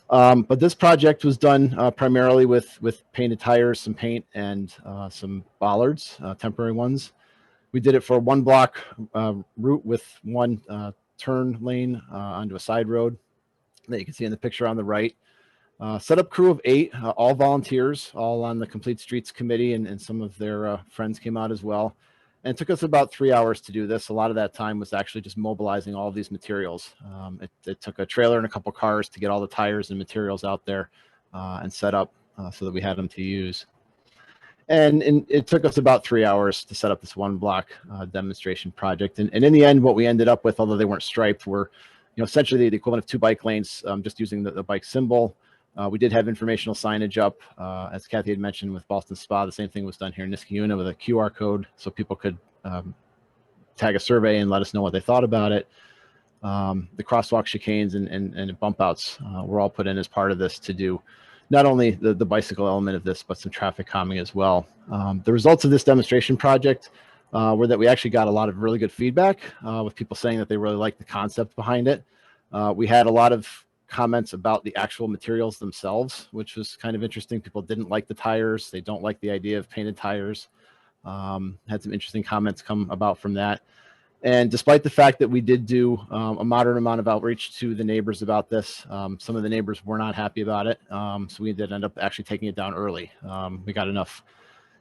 But this project was done primarily with painted tires, some paint, and some bollards, temporary ones. We did it for a 1-block route with 1 turn lane onto a side road that you can see in the picture on the right. Setup crew of 8, all volunteers, all on the Complete Streets Committee, and some of their friends came out as well. And it took us about 3 hours to do this. A lot of that time was actually just mobilizing all of these materials. It took a trailer and a couple cars to get all the tires and materials out there and set up so that we had them to use. And it took us about 3 hours to set up this one block demonstration project. And in the end, what we ended up with, although they weren't striped, were essentially the equivalent of 2 bike lanes, just using the bike symbol. We did have informational signage up, as Kathy had mentioned with Boston Spa. The same thing was done here in Niskayuna with a QR code, so people could tag a survey and let us know what they thought about it. The crosswalk chicanes and bump outs were all put in as part of this to do not only the bicycle element of this, but some traffic calming as well. The results of this demonstration project were that we actually got a lot of really good feedback with people saying that they really liked the concept behind it. We had a lot of comments about the actual materials themselves, which was kind of interesting. People didn't like the tires. They don't like the idea of painted tires. Had some interesting comments come about from that. And despite the fact that we did do a moderate amount of outreach to the neighbors about this, some of the neighbors were not happy about it. So we did end up actually taking it down early. We got enough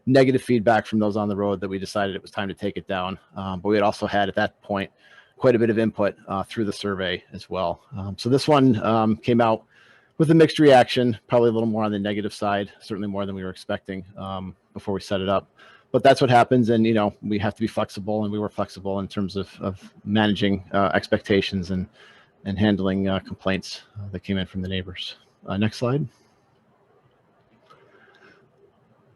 negative feedback from those on the road that we decided it was time to take it down. But we had also had at that point quite a bit of input through the survey as well. So this one came out with a mixed reaction, probably a little more on the negative side, certainly more than we were expecting before we set it up. But that's what happens, and we have to be flexible, and we were flexible in terms of managing expectations and handling complaints that came in from the neighbors. Next slide.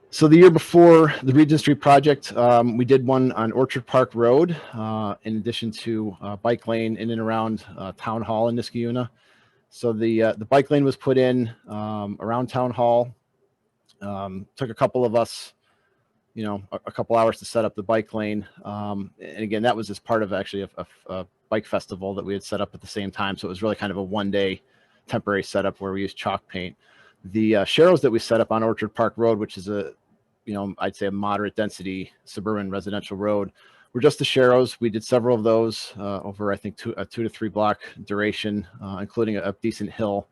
So the year before the Regent Street project, we did one on Orchard Park Road, in addition to bike lane in and around Town Hall in Niskayuna. So the bike lane was put in around Town Hall. Took a couple of us, a couple hours to set up the bike lane. And again, that was as part of actually a bike festival that we had set up at the same time. So it was really kind of a one-day temporary setup where we used chalk paint. The sharrows that we set up on Orchard Park Road, which is I'd say a moderate density suburban residential road, were just the sharrows. We did several of those over, I think, a 2 to 3 block duration, including a decent hill.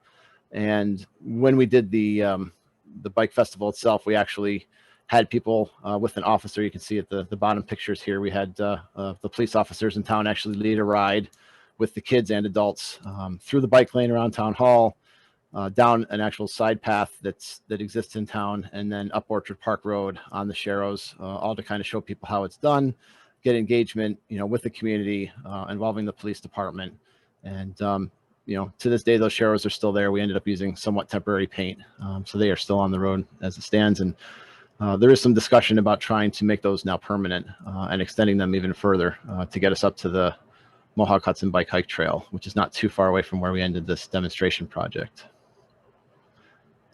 And when we did the bike festival itself, we actually had people with an officer. You can see at the bottom pictures here, we had the police officers in town actually lead a ride with the kids and adults through the bike lane around Town Hall, down an actual side path that exists in town, and then up Orchard Park Road on the sharrows, all to kind of show people how it's done, get engagement, with the community, involving the police department. And, to this day, those sharrows are still there. We ended up using somewhat temporary paint. So they are still on the road as it stands. And there is some discussion about trying to make those now permanent and extending them even further to get us up to the Mohawk Hudson Bike Hike Trail, which is not too far away from where we ended this demonstration project.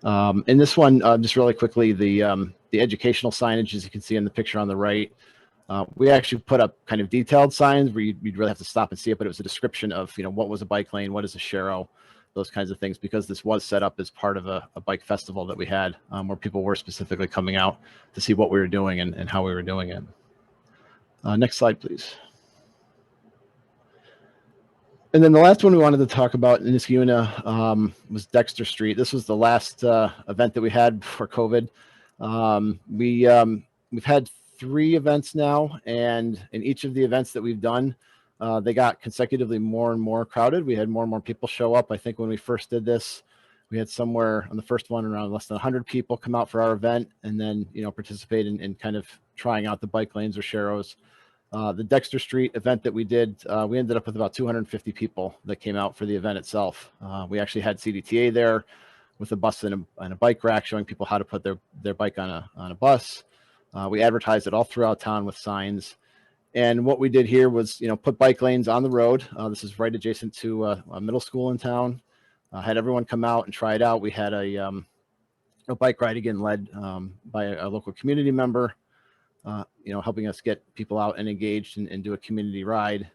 In this one, just really quickly, the educational signage, as you can see in the picture on the right, we actually put up kind of detailed signs where you'd really have to stop and see it, but it was a description of, what was a bike lane, what is a sharrow, those kinds of things, because this was set up as part of a bike festival that we had where people were specifically coming out to see what we were doing and how we were doing it. Next slide, please. And then the last one we wanted to talk about in Niskayuna was Dexter Street. This was the last event that we had before COVID. We've had 3 events now, and in each of the events that we've done, they got consecutively more and more crowded. We had more and more people show up. I think when we first did this, we had somewhere on the first one around less than 100 people come out for our event, and then participate in kind of trying out the bike lanes or sharrows. The Dexter Street event that we did, we ended up with about 250 people that came out for the event itself. We actually had CDTA there with a bus and a bike rack showing people how to put their bike on a bus. We advertised it all throughout town with signs. And what we did here was, put bike lanes on the road. This is right adjacent to a middle school in town. Had everyone come out and try it out. We had a bike ride, again, led by a local community member. Helping us get people out and engaged and do a community ride.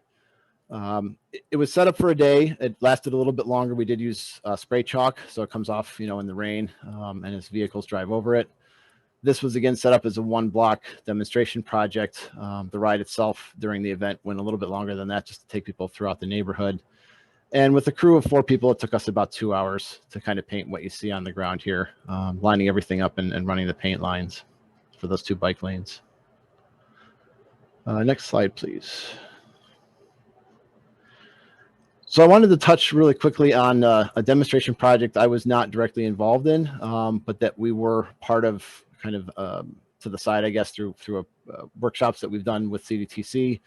It was set up for a day. It lasted a little bit longer. We did use spray chalk, so it comes off, in the rain, and as vehicles drive over it. This was again set up as a 1-block demonstration project. The ride itself during the event went a little bit longer than that, just to take people throughout the neighborhood. And with a crew of 4 people, it took us about 2 hours to kind of paint what you see on the ground here, lining everything up and running the paint lines for those 2 bike lanes. Next slide, please. So I wanted to touch really quickly on a demonstration project I was not directly involved in, but that we were part of, kind of to the side, I guess, through workshops that we've done with CDTC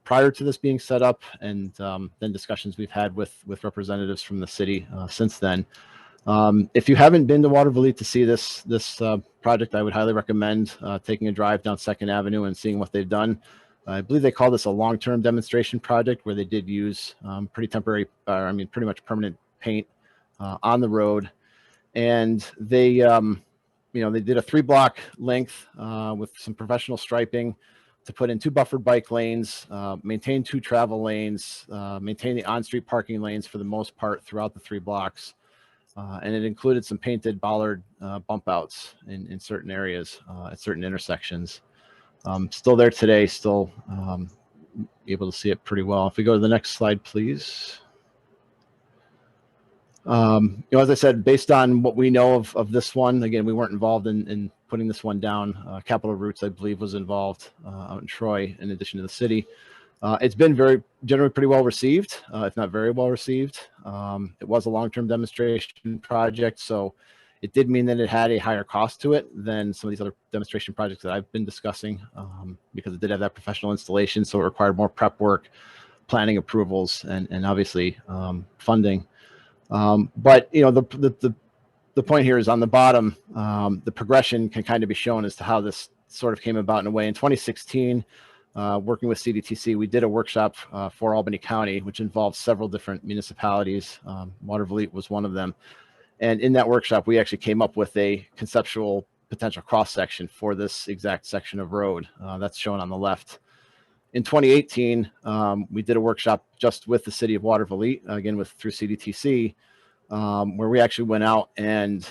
prior to this being set up, and then discussions we've had with representatives from the city since then. If you haven't been to Waterville to see this project, I would highly recommend taking a drive down 2nd Avenue and seeing what they've done. I believe they call this a long-term demonstration project, where they did use pretty much permanent paint on the road. And they, they did a 3-block length with some professional striping to put in 2 buffered bike lanes, maintain 2 travel lanes, maintain the on-street parking lanes for the most part throughout the 3 blocks. And it included some painted bollard bump outs in certain areas at certain intersections. Still there today, still able to see it pretty well. If we go to the next slide, please. As I said, based on what we know of this one, again, we weren't involved in putting this one down. Capital Roots, I believe, was involved out in Troy, in addition to the city. It's been generally pretty well received, if not very well received. It was a long-term demonstration project, so it did mean that it had a higher cost to it than some of these other demonstration projects that I've been discussing, because it did have that professional installation, so it required more prep work, planning approvals, and obviously funding. But the point here is on the bottom, the progression can kind of be shown as to how this sort of came about in a way. In 2016, working with CDTC, we did a workshop for Albany County, which involved several different municipalities. Waterville was one of them. And in that workshop, we actually came up with a conceptual potential cross-section for this exact section of road. That's shown on the left. In 2018, we did a workshop just with the city of Waterville, again, through CDTC, where we actually went out and,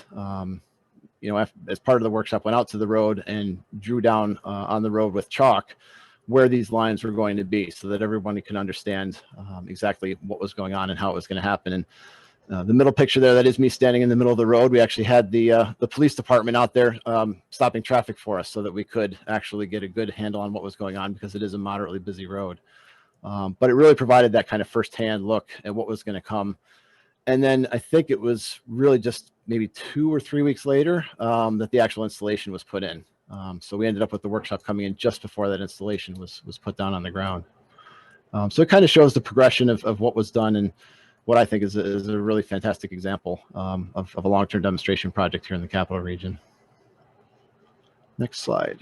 as part of the workshop, went out to the road and drew down on the road with chalk where these lines were going to be, so that everybody can understand exactly what was going on and how it was going to happen. And the middle picture there, that is me standing in the middle of the road. We actually had the police department out there stopping traffic for us so that we could actually get a good handle on what was going on, because it is a moderately busy road. But it really provided that kind of firsthand look at what was going to come. And then I think it was really just maybe 2 or 3 weeks later that the actual installation was put in. So we ended up with the workshop coming in just before that installation was put down on the ground. So it kind of shows the progression of what was done, and what I think is a really fantastic example of a long-term demonstration project here in the Capital Region. Next slide.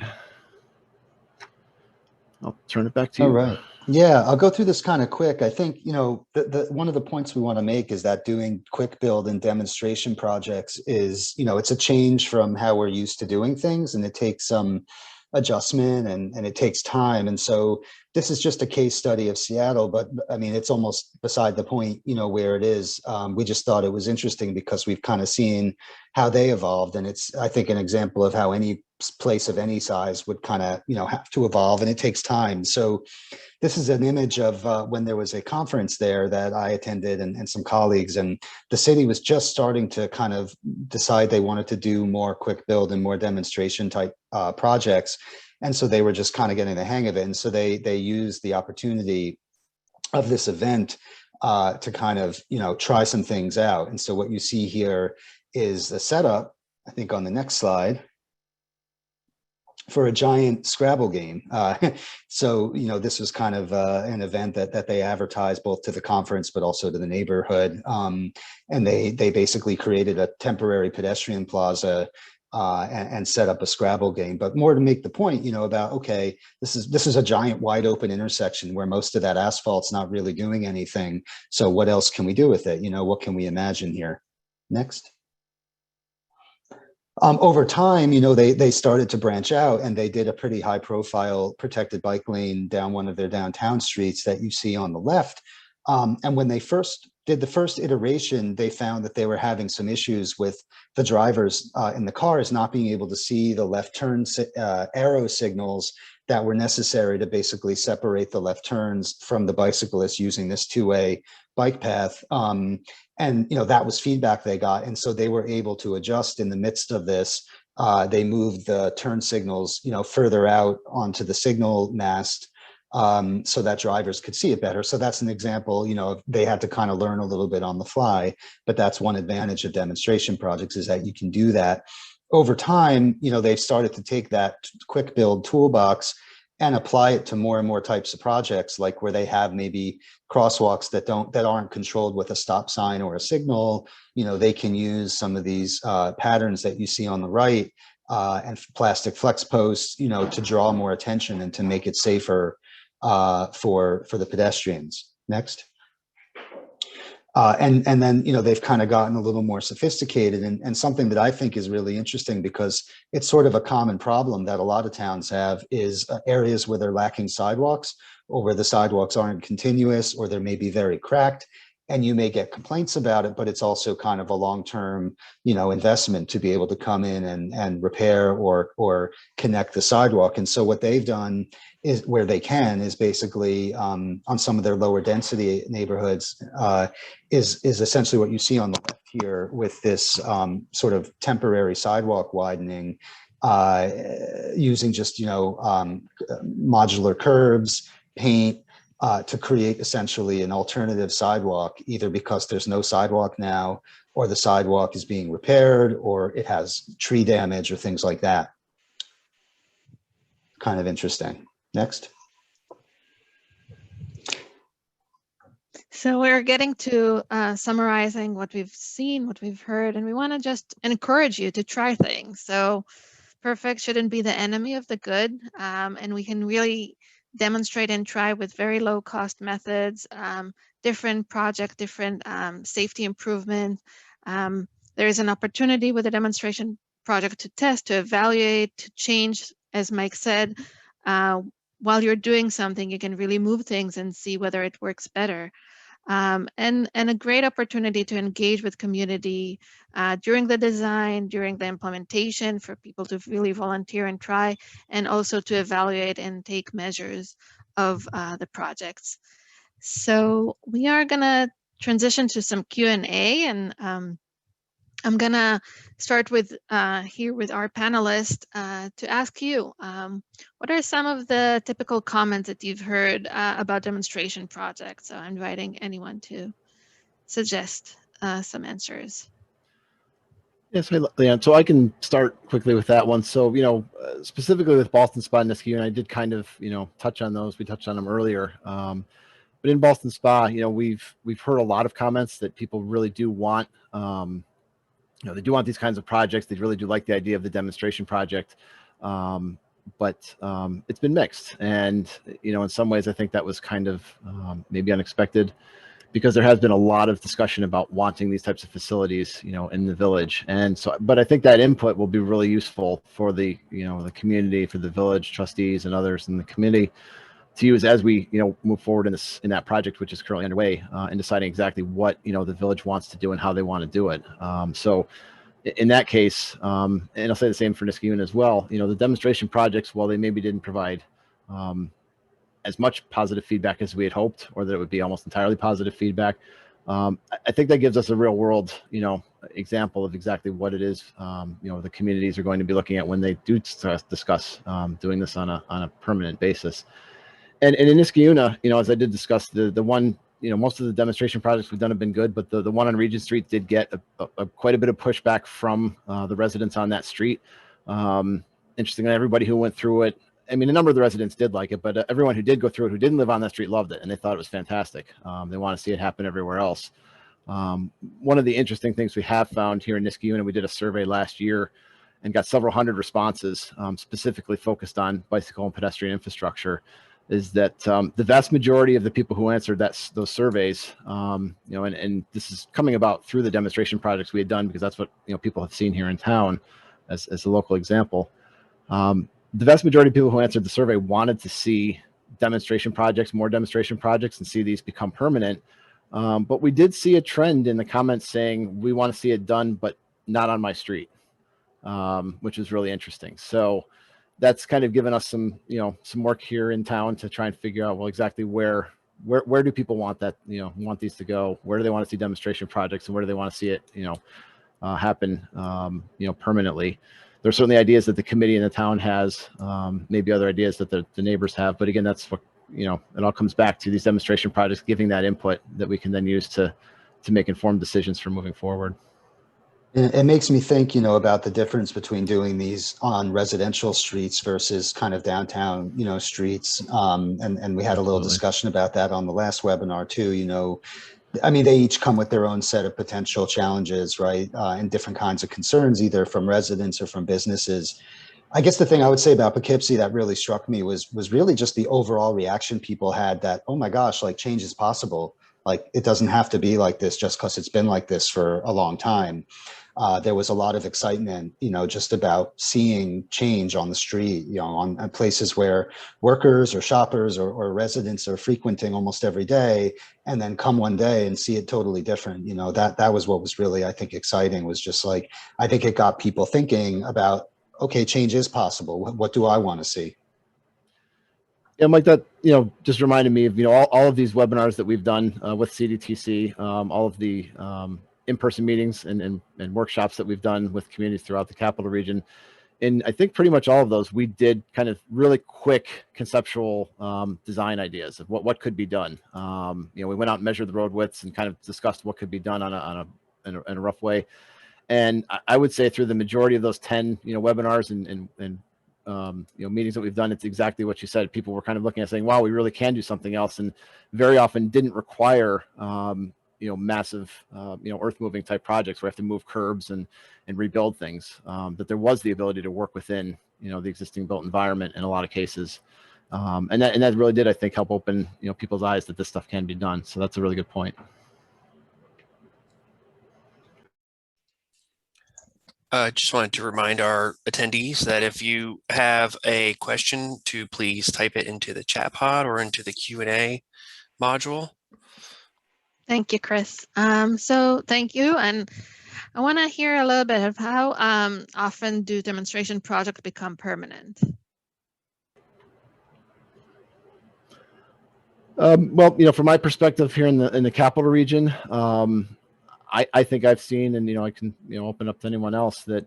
I'll turn it back to you. All right. Yeah, I'll go through this kind of quick. I think, one of the points we want to make is that doing quick build and demonstration projects is, it's a change from how we're used to doing things, and it takes some adjustment and it takes time. And so this is just a case study of Seattle, but I mean, it's almost beside the point, where it is. We just thought it was interesting because we've kind of seen how they evolved. And it's, I think, an example of how any place of any size would kind of, have to evolve, and it takes time. So this is an image of when there was a conference there that I attended and some colleagues, and the city was just starting to kind of decide they wanted to do more quick build and more demonstration type projects. And so they were just kind of getting the hang of it. And so they used the opportunity of this event to kind of, try some things out. And so what you see here is the setup, I think on the next slide, for a giant Scrabble game. So, this was kind of an event that they advertised both to the conference, but also to the neighborhood. And they basically created a temporary pedestrian plaza and set up a Scrabble game. But more to make the point, about, okay, this is a giant wide open intersection where most of that asphalt's not really doing anything. So what else can we do with it? What can we imagine here? Next. Over time, they started to branch out, and they did a pretty high profile protected bike lane down one of their downtown streets that you see on the left. And when they first did the first iteration, they found that they were having some issues with the drivers in the cars not being able to see the left turn arrow signals that were necessary to basically separate the left turns from the bicyclists using this two-way bike path. And that was feedback they got. And so they were able to adjust in the midst of this They moved the turn signals, further out onto the signal mast, so that drivers could see it better. So that's an example, they had to kind of learn a little bit on the fly, but that's one advantage of demonstration projects, is that you can do that. Over time, they've started to take that quick build toolbox and apply it to more and more types of projects, like where they have maybe crosswalks that aren't controlled with a stop sign or a signal. They can use some of these patterns that you see on the right, and plastic flex posts, to draw more attention and to make it safer for the pedestrians. Next. And then, they've kind of gotten a little more sophisticated, and something that I think is really interesting, because it's sort of a common problem that a lot of towns have, is areas where they're lacking sidewalks, or where the sidewalks aren't continuous, or they're maybe very cracked. And you may get complaints about it, but it's also kind of a long-term, investment to be able to come in and repair or connect the sidewalk. And so what they've done is, where they can, is basically on some of their lower density neighborhoods, is essentially what you see on the left here, with this sort of temporary sidewalk widening, using just modular curbs, paint, to create essentially an alternative sidewalk, either because there's no sidewalk now, or the sidewalk is being repaired, or it has tree damage or things like that. Kind of interesting. Next. So we're getting to summarizing what we've seen, what we've heard, and we want to just encourage you to try things. So perfect shouldn't be the enemy of the good, and we can really demonstrate and try with very low cost methods, different safety improvement. There is an opportunity with a demonstration project to test, to evaluate, to change, as Mike said. While you're doing something, you can really move things and see whether it works better. And a great opportunity to engage with community during the design, during the implementation, for people to really volunteer and try, and also to evaluate and take measures of the projects. So we are going to transition to some Q&A, and I'm going to start with here with our panelists to ask you, what are some of the typical comments that you've heard about demonstration projects? So I'm inviting anyone to suggest some answers. Yes, Leanne. So I can start quickly with that one. So, specifically with Ballston Spa and Niskayuna, and I did kind of, touch on those. We touched on them earlier. But in Ballston Spa, we've heard a lot of comments that people really do want, they do want these kinds of projects. They really do like the idea of the demonstration project. But it's been mixed. And, in some ways, I think that was kind of maybe unexpected, because there has been a lot of discussion about wanting these types of facilities, in the village. And so, but I think that input will be really useful for the, the community, for the village trustees and others in the committee to use as we, move forward in that project, which is currently underway, and deciding exactly what, the village wants to do and how they want to do it. So in that case, and I'll say the same for Niskayuna as well, the demonstration projects, while they maybe didn't provide as much positive feedback as we had hoped, or that it would be almost entirely positive feedback, I think that gives us a real world, example of exactly what it is, the communities are going to be looking at when they do discuss doing this on a permanent basis. And in Niskayuna, as I did discuss, the one, most of the demonstration projects we've done have been good, but the one on Regent Street did get quite a bit of pushback from the residents on that street. Interestingly, everybody who went through it, I mean, a number of the residents did like it, but everyone who did go through it, who didn't live on that street, loved it, and they thought it was fantastic. They want to see it happen everywhere else. One of the interesting things we have found here in Niskayuna, we did a survey last year and got several hundred responses, specifically focused on bicycle and pedestrian infrastructure, is that the vast majority of the people who answered those surveys, and this is coming about through the demonstration projects we had done, because that's what people have seen here in town as a local example. The vast majority of people who answered the survey wanted to see demonstration projects, more demonstration projects, and see these become permanent. But we did see a trend in the comments saying, we want to see it done, but not on my street, which is really interesting. So that's kind of given us some, some work here in town to try and figure out, well, exactly where do people want that, want these to go? Where do they want to see demonstration projects, and where do they want to see it, happen, permanently? there's certainly ideas that the committee in the town has, maybe other ideas that the neighbors have. But again, that's what, you know, it all comes back to these demonstration projects, giving that input that we can then use to make informed decisions for moving forward. It makes me think, you know, about the difference between doing these on residential streets versus kind of downtown, you know, streets. And we had a little Absolutely. discussion about that on the last webinar too. You know, I mean, they each come with their own set of potential challenges, right? And different kinds of concerns, either from residents or from businesses. I guess the thing I would say about Poughkeepsie that really struck me was really just the overall reaction people had that, oh my gosh, like change is possible. Like it doesn't have to be like this just because it's been like this for a long time. There was a lot of excitement, you know, just about seeing change on the street, you know, on places where workers or shoppers or residents are frequenting almost every day, and then come one day and see it totally different. You know, that was what was really, I think, exciting, was just like, I think it got people thinking about, okay, change is possible. What do I want to see? Yeah, Mike, that, you know, just reminded me of, you know, all of these webinars that we've done with CDTC, all of the in-person meetings and workshops that we've done with communities throughout the capital region. And I think pretty much all of those, we did kind of really quick conceptual design ideas of what could be done. You know, we went out and measured the road widths and kind of discussed what could be done in a rough way. And I would say through the majority of those 10, you know, webinars and you know, meetings that we've done, it's exactly what you said. People were kind of looking at saying, wow, we really can do something else. And very often didn't require, you know, massive, you know, earth moving type projects where we have to move curbs and rebuild things, that there was the ability to work within, you know, the existing built environment in a lot of cases. And that really did, I think, help open, you know, people's eyes that this stuff can be done. So that's a really good point. Just wanted to remind our attendees that if you have a question, to please type it into the chat pod or into the Q&A module. Thank you, Chris. So thank you. And I want to hear a little bit of how often do demonstration projects become permanent? Well, you know, from my perspective here in the capital region, I think I've seen, and, you know, I can, you know, open up to anyone else, that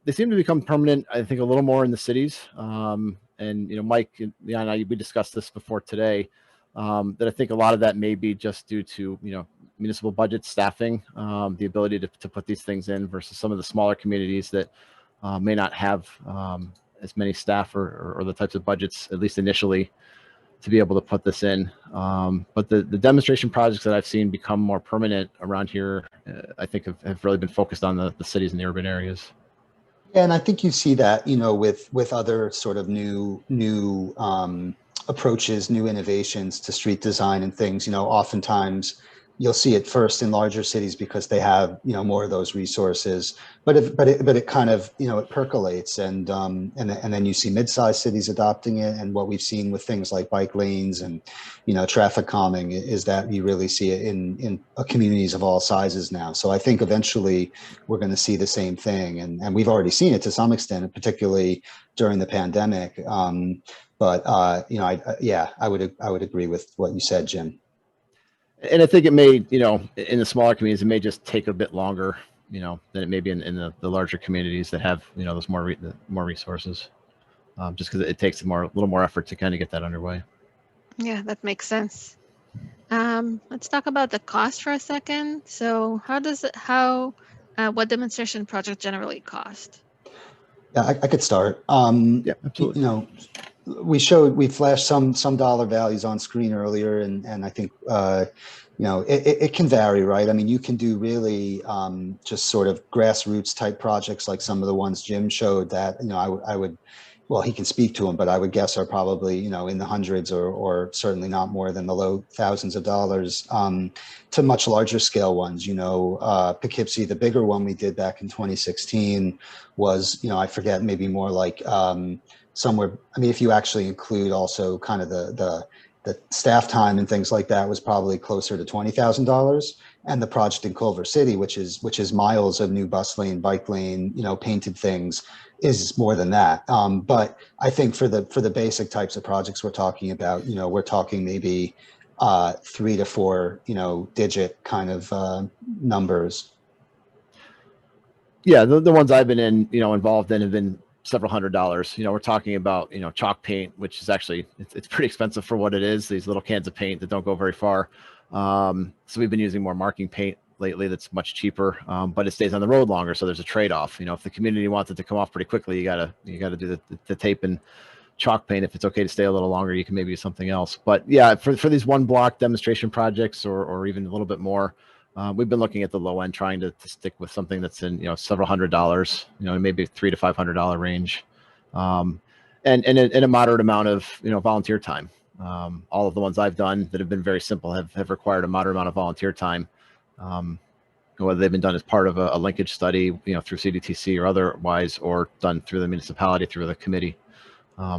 they seem to become permanent, I think, a little more in the cities. And, you know, Mike and I, we discussed this before today, that I think a lot of that may be just due to, you know, municipal budget staffing, the ability to put these things in versus some of the smaller communities that may not have as many staff or the types of budgets, at least initially, to be able to put this in. But the demonstration projects that I've seen become more permanent around here, I think have really been focused on the cities and the urban areas. Yeah, and I think you see that, you know, with other sort of new approaches, new innovations to street design and things. You know, oftentimes you'll see it first in larger cities because they have, you know, more of those resources. But it kind of, you know, it percolates, and then you see mid-sized cities adopting it. And what we've seen with things like bike lanes and, you know, traffic calming is that you really see it in communities of all sizes now. So I think eventually we're going to see the same thing, and we've already seen it to some extent, particularly during the pandemic. But you know, I would agree with what you said, Jim. And I think it may, you know, in the smaller communities, it may just take a bit longer, you know, than it may be in the larger communities that have, you know, those more resources, just because it takes a little more effort to kind of get that underway. Yeah, that makes sense. Let's talk about the cost for a second. So what demonstration projects generally cost? Yeah, I could start. Yeah, absolutely. You know, we flashed some dollar values on screen earlier, and I think you know, it can vary, right? I mean, you can do really just sort of grassroots type projects like some of the ones Jim showed that, you know, I would, well, he can speak to them, but I would guess are probably, you know, in the hundreds or certainly not more than the low thousands of dollars, to much larger scale ones. You know, Poughkeepsie, the bigger one we did back in 2016 was, you know, I forget, maybe more like somewhere, I mean, if you actually include also kind of the staff time and things like that, was probably closer to $20,000. And the project in Culver City, which is miles of new bus lane, bike lane, you know, painted things, is more than that. But I think for the basic types of projects we're talking about, you know, we're talking maybe 3 to 4, you know, digit kind of numbers. Yeah, the ones I've been in, involved in have been several $100s. We're talking about, chalk paint, which is actually, it's pretty expensive for what it is. These little cans of paint that don't go very far. So we've been using more marking paint lately that's much cheaper, but it stays on the road longer. So there's a trade-off. If the community wants it to come off pretty quickly, you gotta do the tape and chalk paint. If it's okay to stay a little longer, you can maybe use something else. But yeah, for these one block demonstration projects or even a little bit more, we've been looking at the low end, trying to stick with something that's in, several $100s, maybe $300 to $500 range. And a moderate amount of, volunteer time. All of the ones I've done that have been very simple have required a moderate amount of volunteer time. Whether they've been done as part of a linkage study, through CDTC or otherwise, or done through the municipality, through the committee.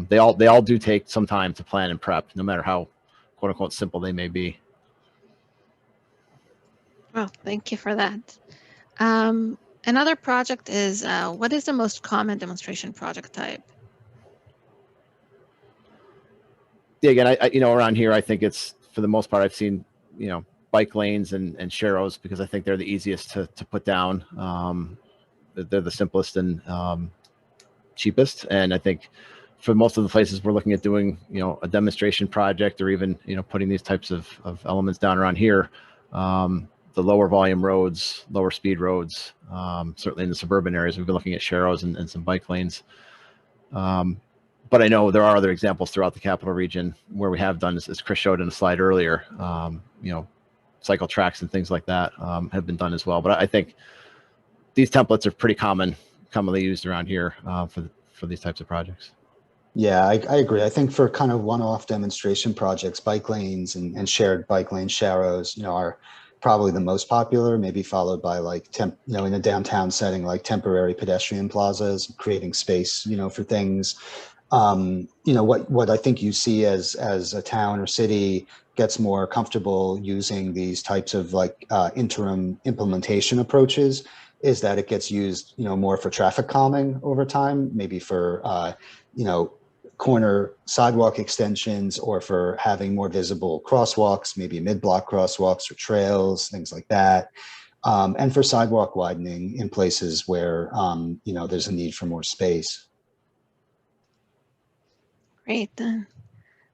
They all do take some time to plan and prep, no matter how quote unquote simple they may be. Well, thank you for that. Another project is, what is the most common demonstration project type? Yeah, again, I around here, I think it's, for the most part, I've seen, bike lanes and sharrows, because I think they're the easiest to put down. They're the simplest and cheapest. And I think for most of the places we're looking at doing, a demonstration project, or even, putting these types of elements down around here, the lower volume roads, lower speed roads, certainly in the suburban areas, we've been looking at sharrows and some bike lanes. But I know there are other examples throughout the capital region where we have done, as Chris showed in a slide earlier, cycle tracks and things like that have been done as well. But I think these templates are pretty commonly used around here for these types of projects. Yeah, I agree. I think for kind of one-off demonstration projects, bike lanes and shared bike lane sharrows, are probably the most popular, maybe followed by like in a downtown setting, like temporary pedestrian plazas, creating space, for things. What I think you see as a town or city gets more comfortable using these types of like interim implementation approaches is that it gets used, more for traffic calming over time, maybe for, corner sidewalk extensions, or for having more visible crosswalks, maybe mid-block crosswalks or trails, things like that. And for sidewalk widening in places where, there's a need for more space. Great. Then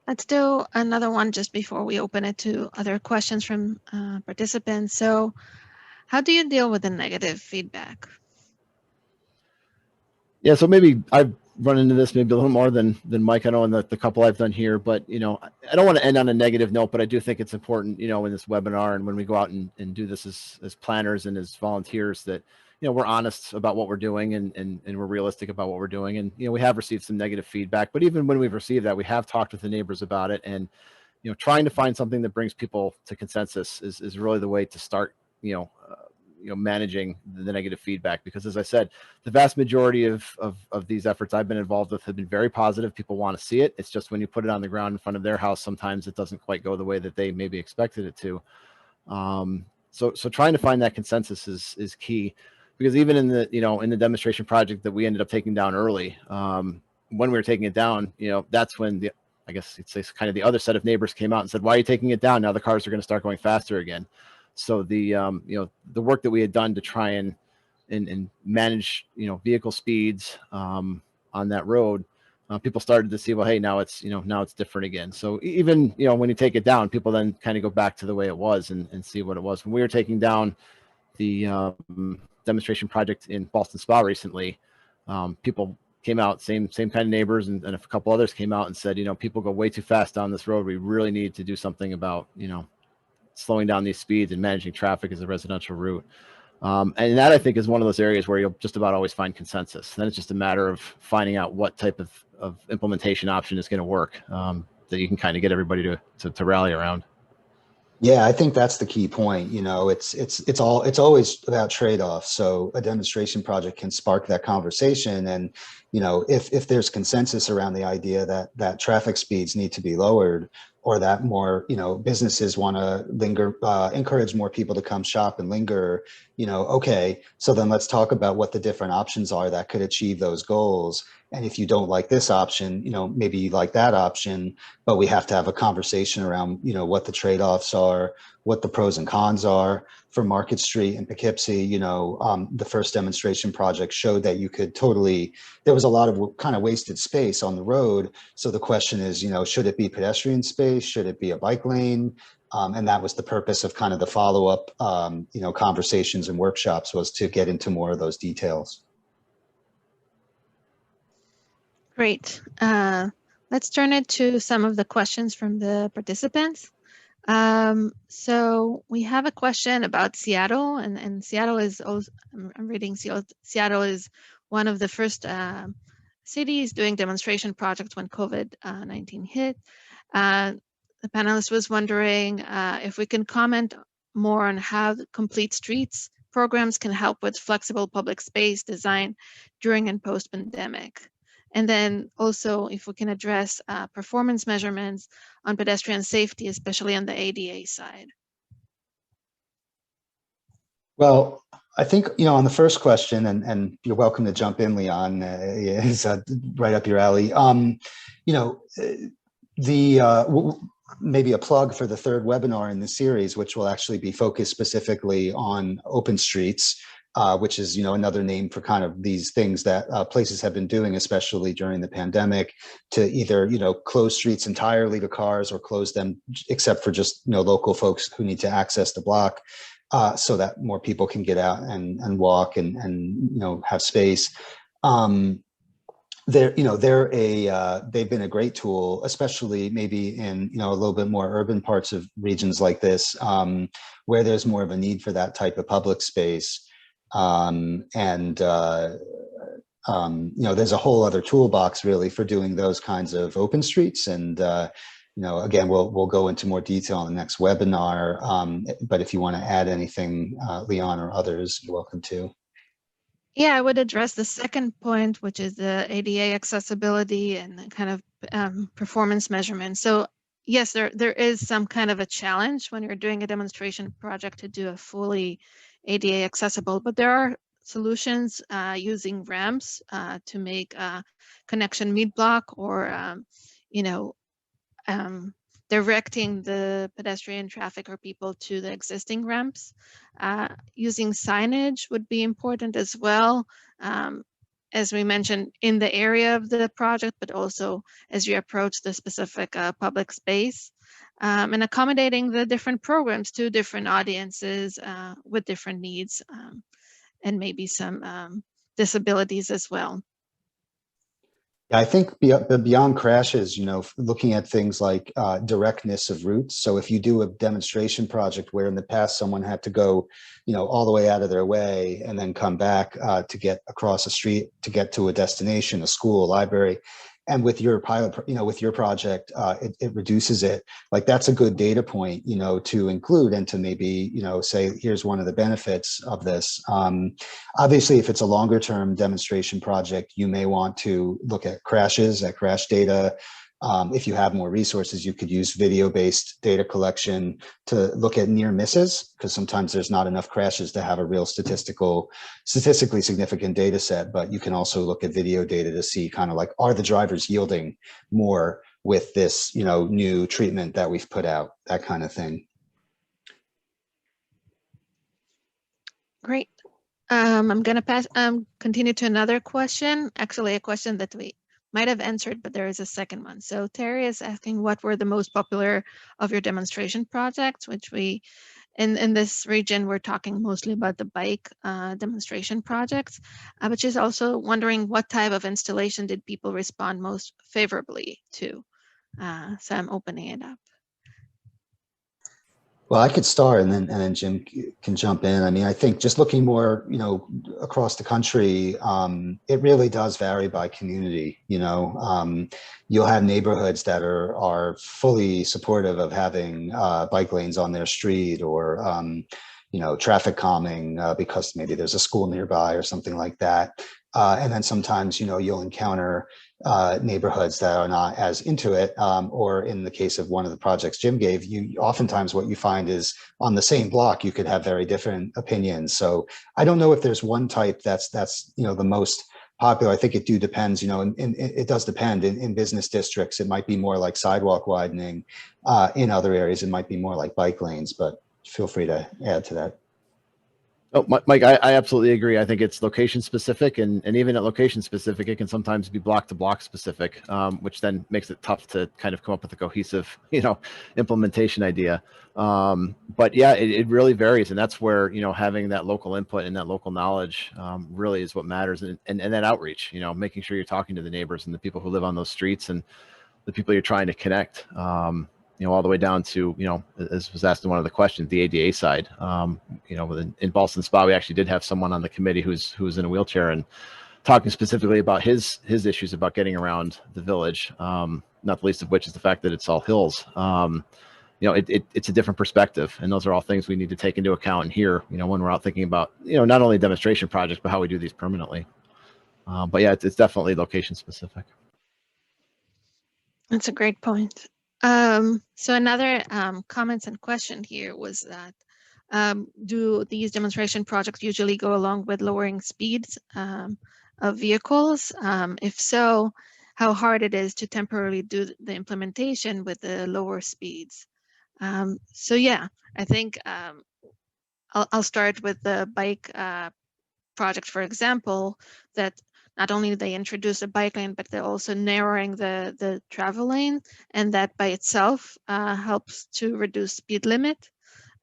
let's do another one just before we open it to other questions from participants. So how do you deal with the negative feedback? Yeah, so maybe I've run into this maybe a little more than Mike, I know, in the couple I've done here, but, I don't want to end on a negative note, but I do think it's important, in this webinar and when we go out and do this as planners and as volunteers, that, we're honest about what we're doing and we're realistic about what we're doing. And, we have received some negative feedback, but even when we've received that, we have talked with the neighbors about it. And, trying to find something that brings people to consensus is really the way to start, managing the negative feedback, because as I said, the vast majority of these efforts I've been involved with have been very positive. People want to see it. It's just when you put it on the ground in front of their house, sometimes it doesn't quite go the way that they maybe expected it to. So trying to find that consensus is key, because even in the demonstration project that we ended up taking down early, when we were taking it down, that's when I guess it's kind of the other set of neighbors came out and said, "Why are you taking it down? Now the cars are going to start going faster again." So the work that we had done to try and manage, vehicle speeds on that road, people started to see, well, hey, now it's different again. So even, when you take it down, people then kind of go back to the way it was and see what it was. When we were taking down the demonstration project in Boston Spa recently, people came out, same kind of neighbors, and a couple others came out and said, people go way too fast down this road. We really need to do something about, slowing down these speeds and managing traffic as a residential route. And that, I think, is one of those areas where you'll just about always find consensus. Then it's just a matter of finding out what type of implementation option is going to work, that you can kind of get everybody to rally around. Yeah, I think that's the key point. It's always about trade-offs. So a demonstration project can spark that conversation. And, if there's consensus around the idea that traffic speeds need to be lowered, or that more, businesses want to linger, encourage more people to come shop and linger, okay, so then let's talk about what the different options are that could achieve those goals. And if you don't like this option, maybe you like that option, but we have to have a conversation around, what the trade-offs are, what the pros and cons are. For Market Street in Poughkeepsie, you know, the first demonstration project showed that you could there was a lot of kind of wasted space on the road. So the question is, you know, should it be pedestrian space? Should it be a bike lane? And that was the purpose of kind of the follow-up, you know, conversations and workshops, was to get into more of those details. Great. Let's turn it to some of the questions from the participants. So we have a question about Seattle, and Seattle is also, I'm reading, Seattle is one of the first cities doing demonstration projects when COVID-19 hit. The panelist was wondering if we can comment more on how the Complete Streets programs can help with flexible public space design during and post-pandemic. And then also if we can address performance measurements on pedestrian safety, especially on the ADA side. Well, I think, you know, on the first question, and you're welcome to jump in, Leon, is right up your alley. You know, maybe a plug for the third webinar in the series, which will actually be focused specifically on open streets, which is, you know, another name for kind of these things that places have been doing, especially during the pandemic, to either, you know, close streets entirely to cars or close them except for just, you know, local folks who need to access the block, so that more people can get out and walk and you know, have space. They've been a great tool, especially maybe in, you know, a little bit more urban parts of regions like this, where there's more of a need for that type of public space. You know, there's a whole other toolbox really for doing those kinds of open streets. And, you know, again, we'll go into more detail on the next webinar. But if you want to add anything, Leon or others, you're welcome to. Yeah, I would address the second point, which is the ADA accessibility and kind of performance measurement. So yes, there is some kind of a challenge when you're doing a demonstration project to do a fully ADA accessible, but there are solutions using ramps to make connection mid-block, or you know, directing the pedestrian traffic or people to the existing ramps. Using signage would be important as well, as we mentioned, in the area of the project, but also as you approach the specific public space, and accommodating the different programs to different audiences with different needs, and maybe some disabilities as well. Yeah, I think beyond crashes, you know, looking at things like directness of routes. So if you do a demonstration project where in the past someone had to go, you know, all the way out of their way and then come back to get across a street to get to a destination, a school, a library, and with your pilot, you know, with your project, it reduces it. Like, that's a good data point, you know, to include and to maybe, you know, say, here's one of the benefits of this. Obviously, if it's a longer term demonstration project, you may want to look at crashes, at crash data. If you have more resources, you could use video-based data collection to look at near misses, because sometimes there's not enough crashes to have a real statistically significant data set. But you can also look at video data to see kind of like, are the drivers yielding more with this, you know, new treatment that we've put out, that kind of thing. Great. I'm going to continue to another question, actually a question that we might have answered, but there is a second one. So Terry is asking, what were the most popular of your demonstration projects, which we, in this region, we're talking mostly about the bike demonstration projects, but she's also wondering what type of installation did people respond most favorably to? So I'm opening it up. Well, I could start, and then Jim can jump in. I mean, I think just looking more, you know, across the country, it really does vary by community. You know, you'll have neighborhoods that are fully supportive of having bike lanes on their street, or you know, traffic calming because maybe there's a school nearby or something like that. And then sometimes, you know, you'll encounter neighborhoods that are not as into it, or in the case of one of the projects Jim gave, you oftentimes what you find is on the same block you could have very different opinions. So I don't know if there's one type that's you know, the most popular. I think it depends, you know, and it does depend. In business districts, it might be more like sidewalk widening. In other areas, it might be more like bike lanes. But feel free to add to that. Oh, Mike, I absolutely agree. I think it's location specific, and even at location specific, it can sometimes be block to block specific, which then makes it tough to kind of come up with a cohesive, implementation idea. But yeah, it really varies, and that's where having that local input and that local knowledge really is what matters, and that outreach. Making sure you're talking to the neighbors and the people who live on those streets and the people you're trying to connect. All the way down to, as was asked in one of the questions, the ADA side. In Ballston Spa, we actually did have someone on the committee who's in a wheelchair and talking specifically about his issues about getting around the village. Not the least of which is the fact that it's all hills. It's a different perspective, and those are all things we need to take into account here. When we're out thinking about, not only demonstration projects, but how we do these permanently. But yeah, it's definitely location specific. That's a great point. So another comments and question here was that do these demonstration projects usually go along with lowering speeds of vehicles? If so, how hard it is to temporarily do the implementation with the lower speeds? So yeah, I think I'll start with the bike project, for example, that not only do they introduce a bike lane, but they're also narrowing the travel lane, and that by itself helps to reduce speed limit.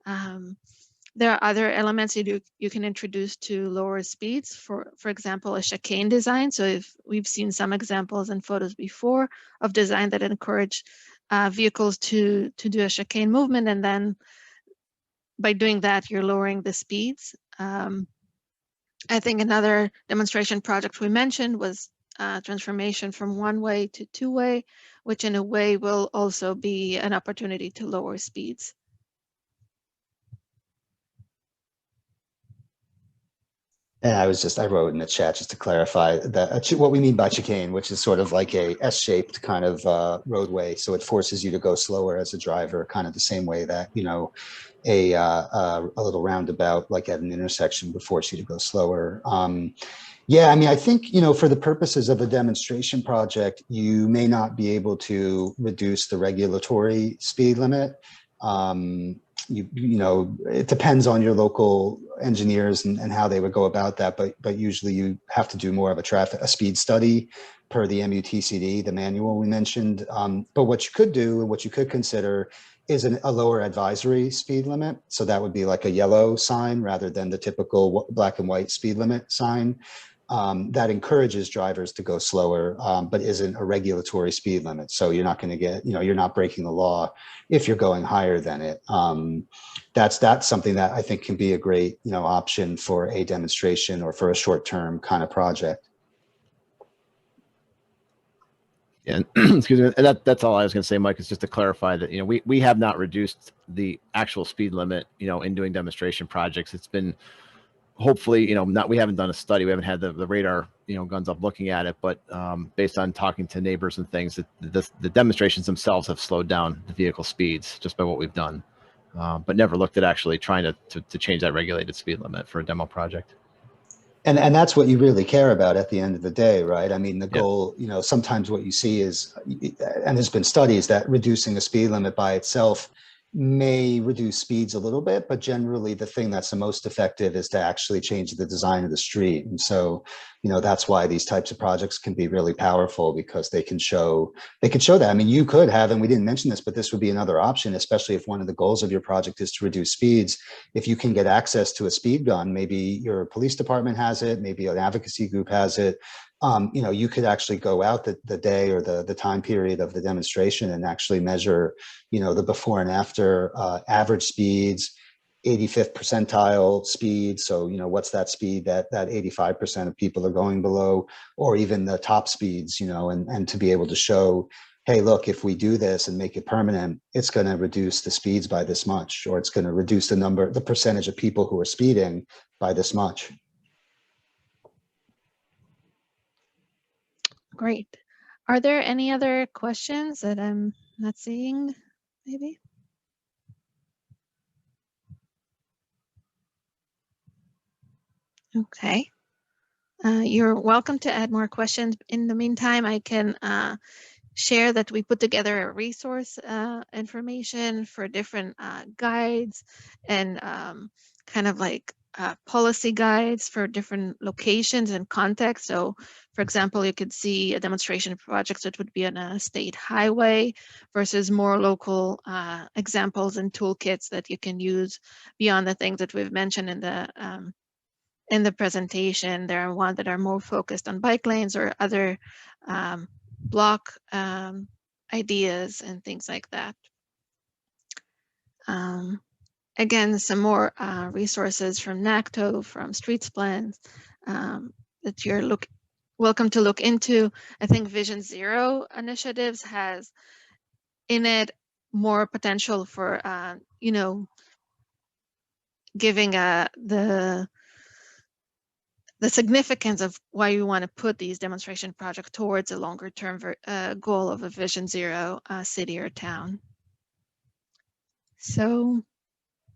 There are other elements you can introduce to lower speeds, for example, a chicane design. So if we've seen some examples and photos before of design that encourage vehicles to do a chicane movement, and then by doing that, you're lowering the speeds. I think another demonstration project we mentioned was transformation from one-way to two-way, which in a way will also be an opportunity to lower speeds. And I wrote in the chat just to clarify that what we mean by chicane, which is sort of like a S-shaped kind of roadway. So it forces you to go slower as a driver, kind of the same way that, a little roundabout like at an intersection would force you to go slower. Yeah, I mean, I think, for the purposes of a demonstration project, you may not be able to reduce the regulatory speed limit. It depends on your local engineers and how they would go about that, but usually you have to do more of a speed study per the MUTCD, the manual we mentioned. But what you could do and what you could consider is a lower advisory speed limit. So that would be like a yellow sign rather than the typical black and white speed limit sign. That encourages drivers to go slower, but isn't a regulatory speed limit. So you're not going to get, you're not breaking the law if you're going higher than it. That's something that I think can be a great, option for a demonstration or for a short-term kind of project. And excuse me, and that's all I was going to say, Mike, is just to clarify that, we have not reduced the actual speed limit, in doing demonstration projects. It's been hopefully, we haven't done a study. We haven't had the radar, guns up looking at it, but based on talking to neighbors and things, the demonstrations themselves have slowed down the vehicle speeds just by what we've done, but never looked at actually trying to change that regulated speed limit for a demo project. And that's what you really care about at the end of the day, right? I mean, the goal, sometimes what you see is, and there's been studies that reducing a speed limit by itself may reduce speeds a little bit, but generally the thing that's the most effective is to actually change the design of the street. And so, that's why these types of projects can be really powerful, because they can show that. I mean, you could have, and we didn't mention this, but this would be another option, especially if one of the goals of your project is to reduce speeds. If you can get access to a speed gun, maybe your police department has it, maybe an advocacy group has it. You could actually go out the day or the time period of the demonstration and actually measure, the before and after average speeds, 85th percentile speed. So, what's that speed that 85% of people are going below, or even the top speeds, and to be able to show, hey, look, if we do this and make it permanent, it's going to reduce the speeds by this much, or it's going to reduce the percentage of people who are speeding by this much. Great. Are there any other questions that I'm not seeing, maybe? Okay. You're welcome to add more questions. In the meantime, I can share that we put together a resource information for different guides and kind of like policy guides for different locations and contexts. So for example, you could see a demonstration project that would be on a state highway versus more local examples and toolkits that you can use beyond the things that we've mentioned in the presentation. There are ones that are more focused on bike lanes or other block ideas and things like that. Again, some more resources from NACTO, from Streets Plans that you're welcome to look into. I think Vision Zero initiatives has in it more potential for, you know, giving the significance of why you want to put these demonstration projects towards a longer term goal of a Vision Zero city or town. So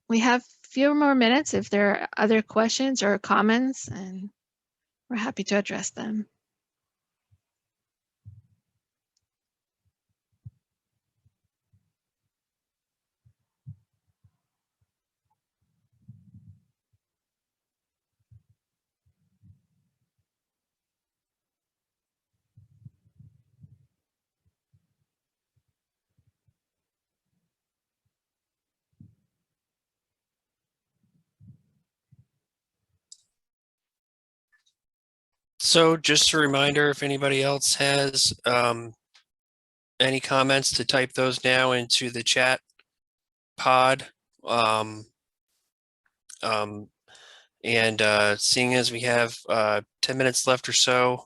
we have a few more minutes if there are other questions or comments, and we're happy to address them. So just a reminder, if anybody else has any comments, to type those now into the chat pod. Seeing as we have 10 minutes left or so,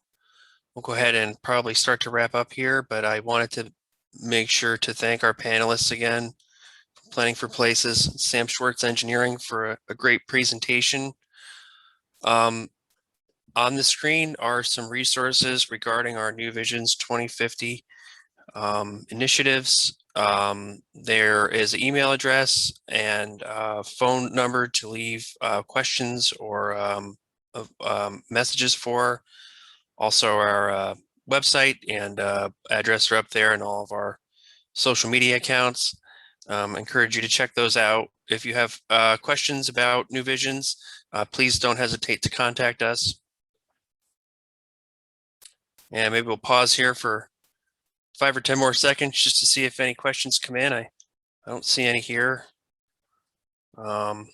we'll go ahead and probably start to wrap up here, but I wanted to make sure to thank our panelists again, Planning for Places, Sam Schwartz Engineering, for a great presentation. On the screen are some resources regarding our New Visions 2050 initiatives. There is an email address and phone number to leave questions or messages for. Also, our website and address are up there, and all of our social media accounts. I encourage you to check those out. If you have questions about New Visions, please don't hesitate to contact us. And maybe we'll pause here for 5 or 10 more seconds just to see if any questions come in. I don't see any here. So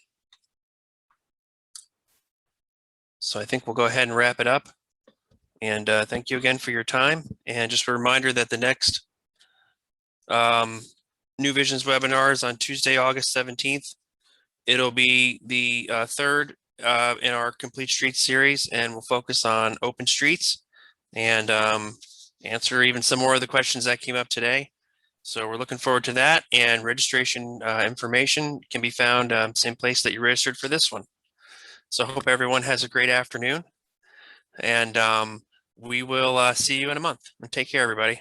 I think we'll go ahead and wrap it up. And thank you again for your time. And just a reminder that the next New Visions webinar is on Tuesday, August 17th. It'll be the third in our Complete Streets series, and we'll focus on open streets and answer even some more of the questions that came up today. So we're looking forward to that, and registration information can be found same place that you registered for this one. So I hope everyone has a great afternoon, and we will see you in a month. Take care, everybody.